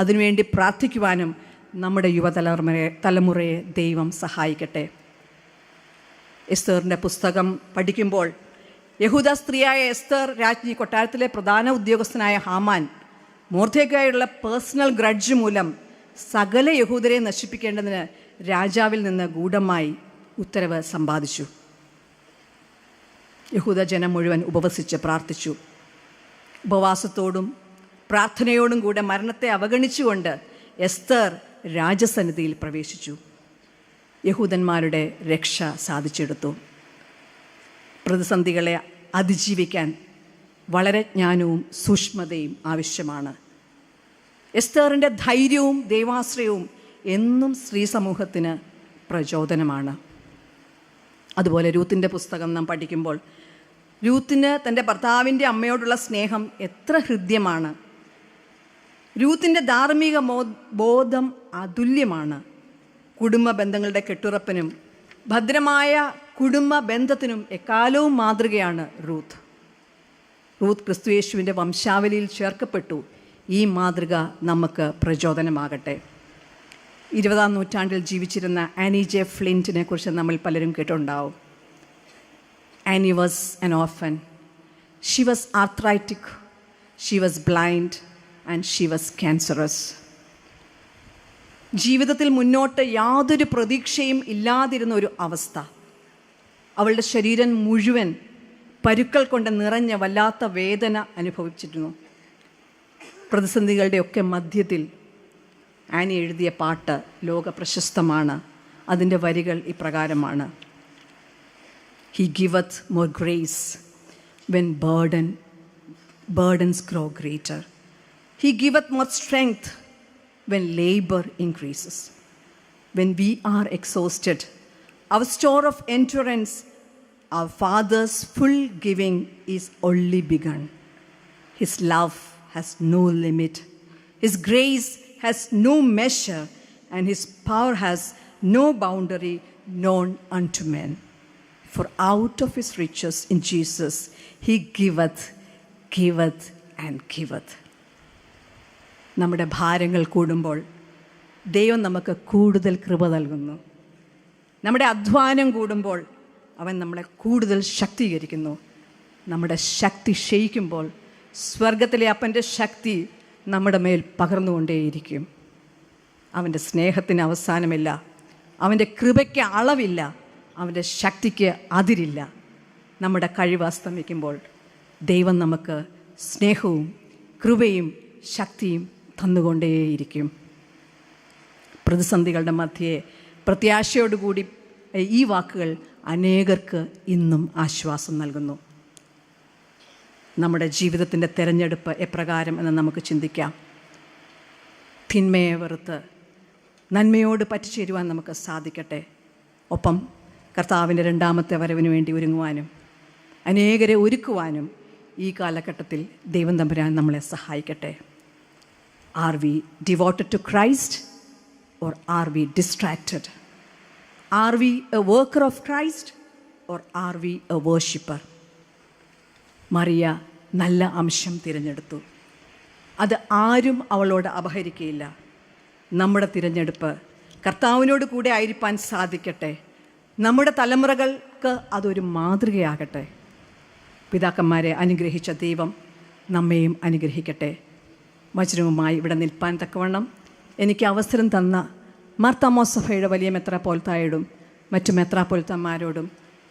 അതിനുവേണ്ടി പ്രാർത്ഥിക്കുവാനും നമ്മുടെ തലമുറയെ ദൈവം സഹായിക്കട്ടെ. എസ്തറിൻ്റെ പുസ്തകം പഠിക്കുമ്പോൾ യഹൂദ സ്ത്രീയായ എസ്തർ രാജ്ഞി കൊട്ടാരത്തിലെ പ്രധാന ഉദ്യോഗസ്ഥനായ ഹാമാൻ മൊർദെഖായിയുള്ള പേഴ്സണൽ ഗ്രഡ്ജ് മൂലം സകല യഹൂദരെ നശിപ്പിക്കേണ്ടതിന് രാജാവിൽ നിന്ന് ഗൂഢമായി ഉത്തരവ് സമ്പാദിച്ചു. യഹൂദ ജനം മുഴുവൻ ഉപവസിച്ച് പ്രാർത്ഥിച്ചു. ഉപവാസത്തോടും പ്രാർത്ഥനയോടും കൂടെ മരണത്തെ അവഗണിച്ചുകൊണ്ട് എസ്തർ രാജസന്നിധിയിൽ പ്രവേശിച്ചു. യഹൂദന്മാരുടെ രക്ഷ സാധിച്ചെടുത്തു. പ്രതിസന്ധികളെ അതിജീവിക്കാൻ വളരെ ജ്ഞാനവും സൂക്ഷ്മതയും ആവശ്യമാണ്. എസ്തറിൻ്റെ ധൈര്യവും ദൈവാശ്രയവും എന്നും സ്ത്രീ സമൂഹത്തിന് പ്രചോദനമാണ്. അതുപോലെ രൂത്തിൻ്റെ പുസ്തകം നാം പഠിക്കുമ്പോൾ രൂത്തിന് തൻ്റെ ഭർത്താവിൻ്റെ അമ്മയോടുള്ള സ്നേഹം എത്ര ഹൃദ്യമാണ്. രൂത്തിൻ്റെ ധാർമ്മിക ബോധം അതുല്യമാണ്. കുടുംബ ബന്ധങ്ങളുടെ കെട്ടുറപ്പിനും ഭദ്രമായ കുടുംബ ബന്ധത്തിനും എക്കാലവും മാതൃകയാണ് റൂത്ത്. ക്രിസ്തുയേശുവിൻ്റെ വംശാവലിയിൽ ചേർക്കപ്പെട്ടു. ഈ മാതൃക നമുക്ക് പ്രചോദനമാകട്ടെ. 20-ാം നൂറ്റാണ്ടിൽ ജീവിച്ചിരുന്ന ആനി ജെ ഫ്ലിൻറ്റിനെ കുറിച്ച് നമ്മൾ പലരും കേട്ടിട്ടുണ്ടാവും. Annie was an orphan. She was arthritic, she was blind and she was cancerous. ജീവിതത്തിൽ മുന്നോട്ട് യാതൊരു പ്രതീക്ഷയും ഇല്ലാതിരുന്ന ഒരു അവസ്ഥ. അവളുടെ ശരീരം മുഴുവൻ പരുക്കൾ കൊണ്ട് നിറഞ്ഞ വല്ലാത്ത വേദന അനുഭവിച്ചിരുന്നു. പ്രതിസന്ധികളുടെയൊക്കെ മധ്യത്തിൽ ആനി എഴുതിയ പാട്ട് ലോക പ്രശസ്തമാണ്. അതിൻ്റെ വരികൾ ഇപ്രകാരമാണ്: He giveth more grace when burdens grow greater. He giveth more strength when labor increases. When we are exhausted, our store of endurance, our Father's full giving is only begun. His love has no limit. His grace has no measure, and His power has no boundary known unto men. For out of His riches in Jesus, He giveth and giveth. നമ്മുടെ ഭാരങ്ങൾ കൂടുമ്പോൾ ദൈവം നമുക്ക് കൂടുതൽ കൃപ നൽകുന്നു. നമ്മുടെ അധ്വാനം കൂടുമ്പോൾ അവൻ നമ്മളെ കൂടുതൽ ശക്തീകരിക്കുന്നു. നമ്മുടെ ശക്തി ക്ഷയിക്കുമ്പോൾ സ്വർഗത്തിലെ അപ്പൻ്റെ ശക്തി നമ്മുടെ മേൽ പകർന്നുകൊണ്ടേയിരിക്കും. അവൻ്റെ സ്നേഹത്തിന് അവസാനമില്ല, അവൻ്റെ കൃപയ്ക്ക് അളവില്ല, അവൻ്റെ ശക്തിക്ക് അതിരില്ല. നമ്മുടെ കഴിവ് അസ്തമിക്കുമ്പോൾ ദൈവം നമുക്ക് സ്നേഹവും കൃപയും ശക്തിയും തന്നുകൊണ്ടേയിരിക്കും. പ്രതിസന്ധികളുടെ മധ്യേ പ്രത്യാശയോടുകൂടി ഈ വാക്കുകൾ അനേകർക്ക് ഇന്നും ആശ്വാസം നൽകുന്നു. നമ്മുടെ ജീവിതത്തിൻ്റെ തിരഞ്ഞെടുപ്പ് എപ്രകാരം എന്ന് നമുക്ക് ചിന്തിക്കാം. തിന്മയെ വെറുത്ത് നന്മയോട് പറ്റിച്ചേരുവാൻ നമുക്ക് സാധിക്കട്ടെ. ഒപ്പം കർത്താവിൻ്റെ രണ്ടാമത്തെ വരവിന് വേണ്ടി ഒരുങ്ങുവാനും അനേകരെ ഒരുക്കുവാനും ഈ കാലഘട്ടത്തിൽ ദൈവം തമ്പുരാൻ നമ്മളെ സഹായിക്കട്ടെ. Are we devoted to Christ or are we distracted? Are we a worker of Christ or are we a worshipper? Mariya നല്ല അംശം തിരഞ്ഞെടുത്തു. അത് ആരും അവളോട് അപഹരിക്കുകയില്ല. നമ്മുടെ തിരഞ്ഞെടുപ്പ് കർത്താവിനോട് കൂടെ ആയിരിക്കാൻ സാധിക്കട്ടെ. നമ്മുടെ തലമുറകൾക്ക് അതൊരു മാതൃകയാകട്ടെ. പിതാക്കന്മാരെ അനുഗ്രഹിച്ച ദൈവം നമ്മെയും അനുഗ്രഹിക്കട്ടെ. വചനവുമായി ഇവിടെ നിൽപ്പാൻ തക്കവണ്ണം എനിക്ക് അവസരം തന്ന മാർത്തോമാ സഭയുടെ വലിയ മെത്രാപ്പോലിത്തായോടും മറ്റു മെത്രാപ്പോലിത്തന്മാരോടും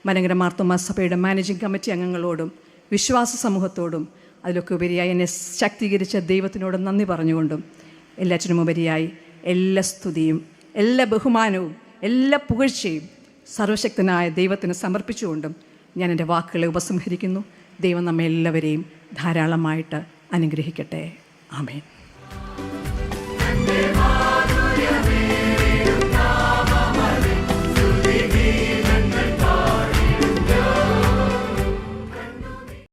മലങ്കര മാർത്തോമാ സഭയുടെ മാനേജിംഗ് കമ്മിറ്റി അംഗങ്ങളോടും വിശ്വാസ സമൂഹത്തോടും അതിലൊക്കെ ഉപരിയായി എന്നെ ശാക്തീകരിച്ച ദൈവത്തിനോട് നന്ദി പറഞ്ഞുകൊണ്ടും എല്ലാറ്റിനും ഉപരിയായി എല്ലാ സ്തുതിയും എല്ലാ ബഹുമാനവും എല്ലാ പുകഴ്ചയും സർവശക്തനായ ദൈവത്തിന് സമർപ്പിച്ചുകൊണ്ടും ഞാൻ എൻ്റെ വാക്കുകളെ ഉപസംഹരിക്കുന്നു. ദൈവം നമ്മെ എല്ലാവരെയും ധാരാളമായിട്ട് അനുഗ്രഹിക്കട്ടെ. ആമേൻ.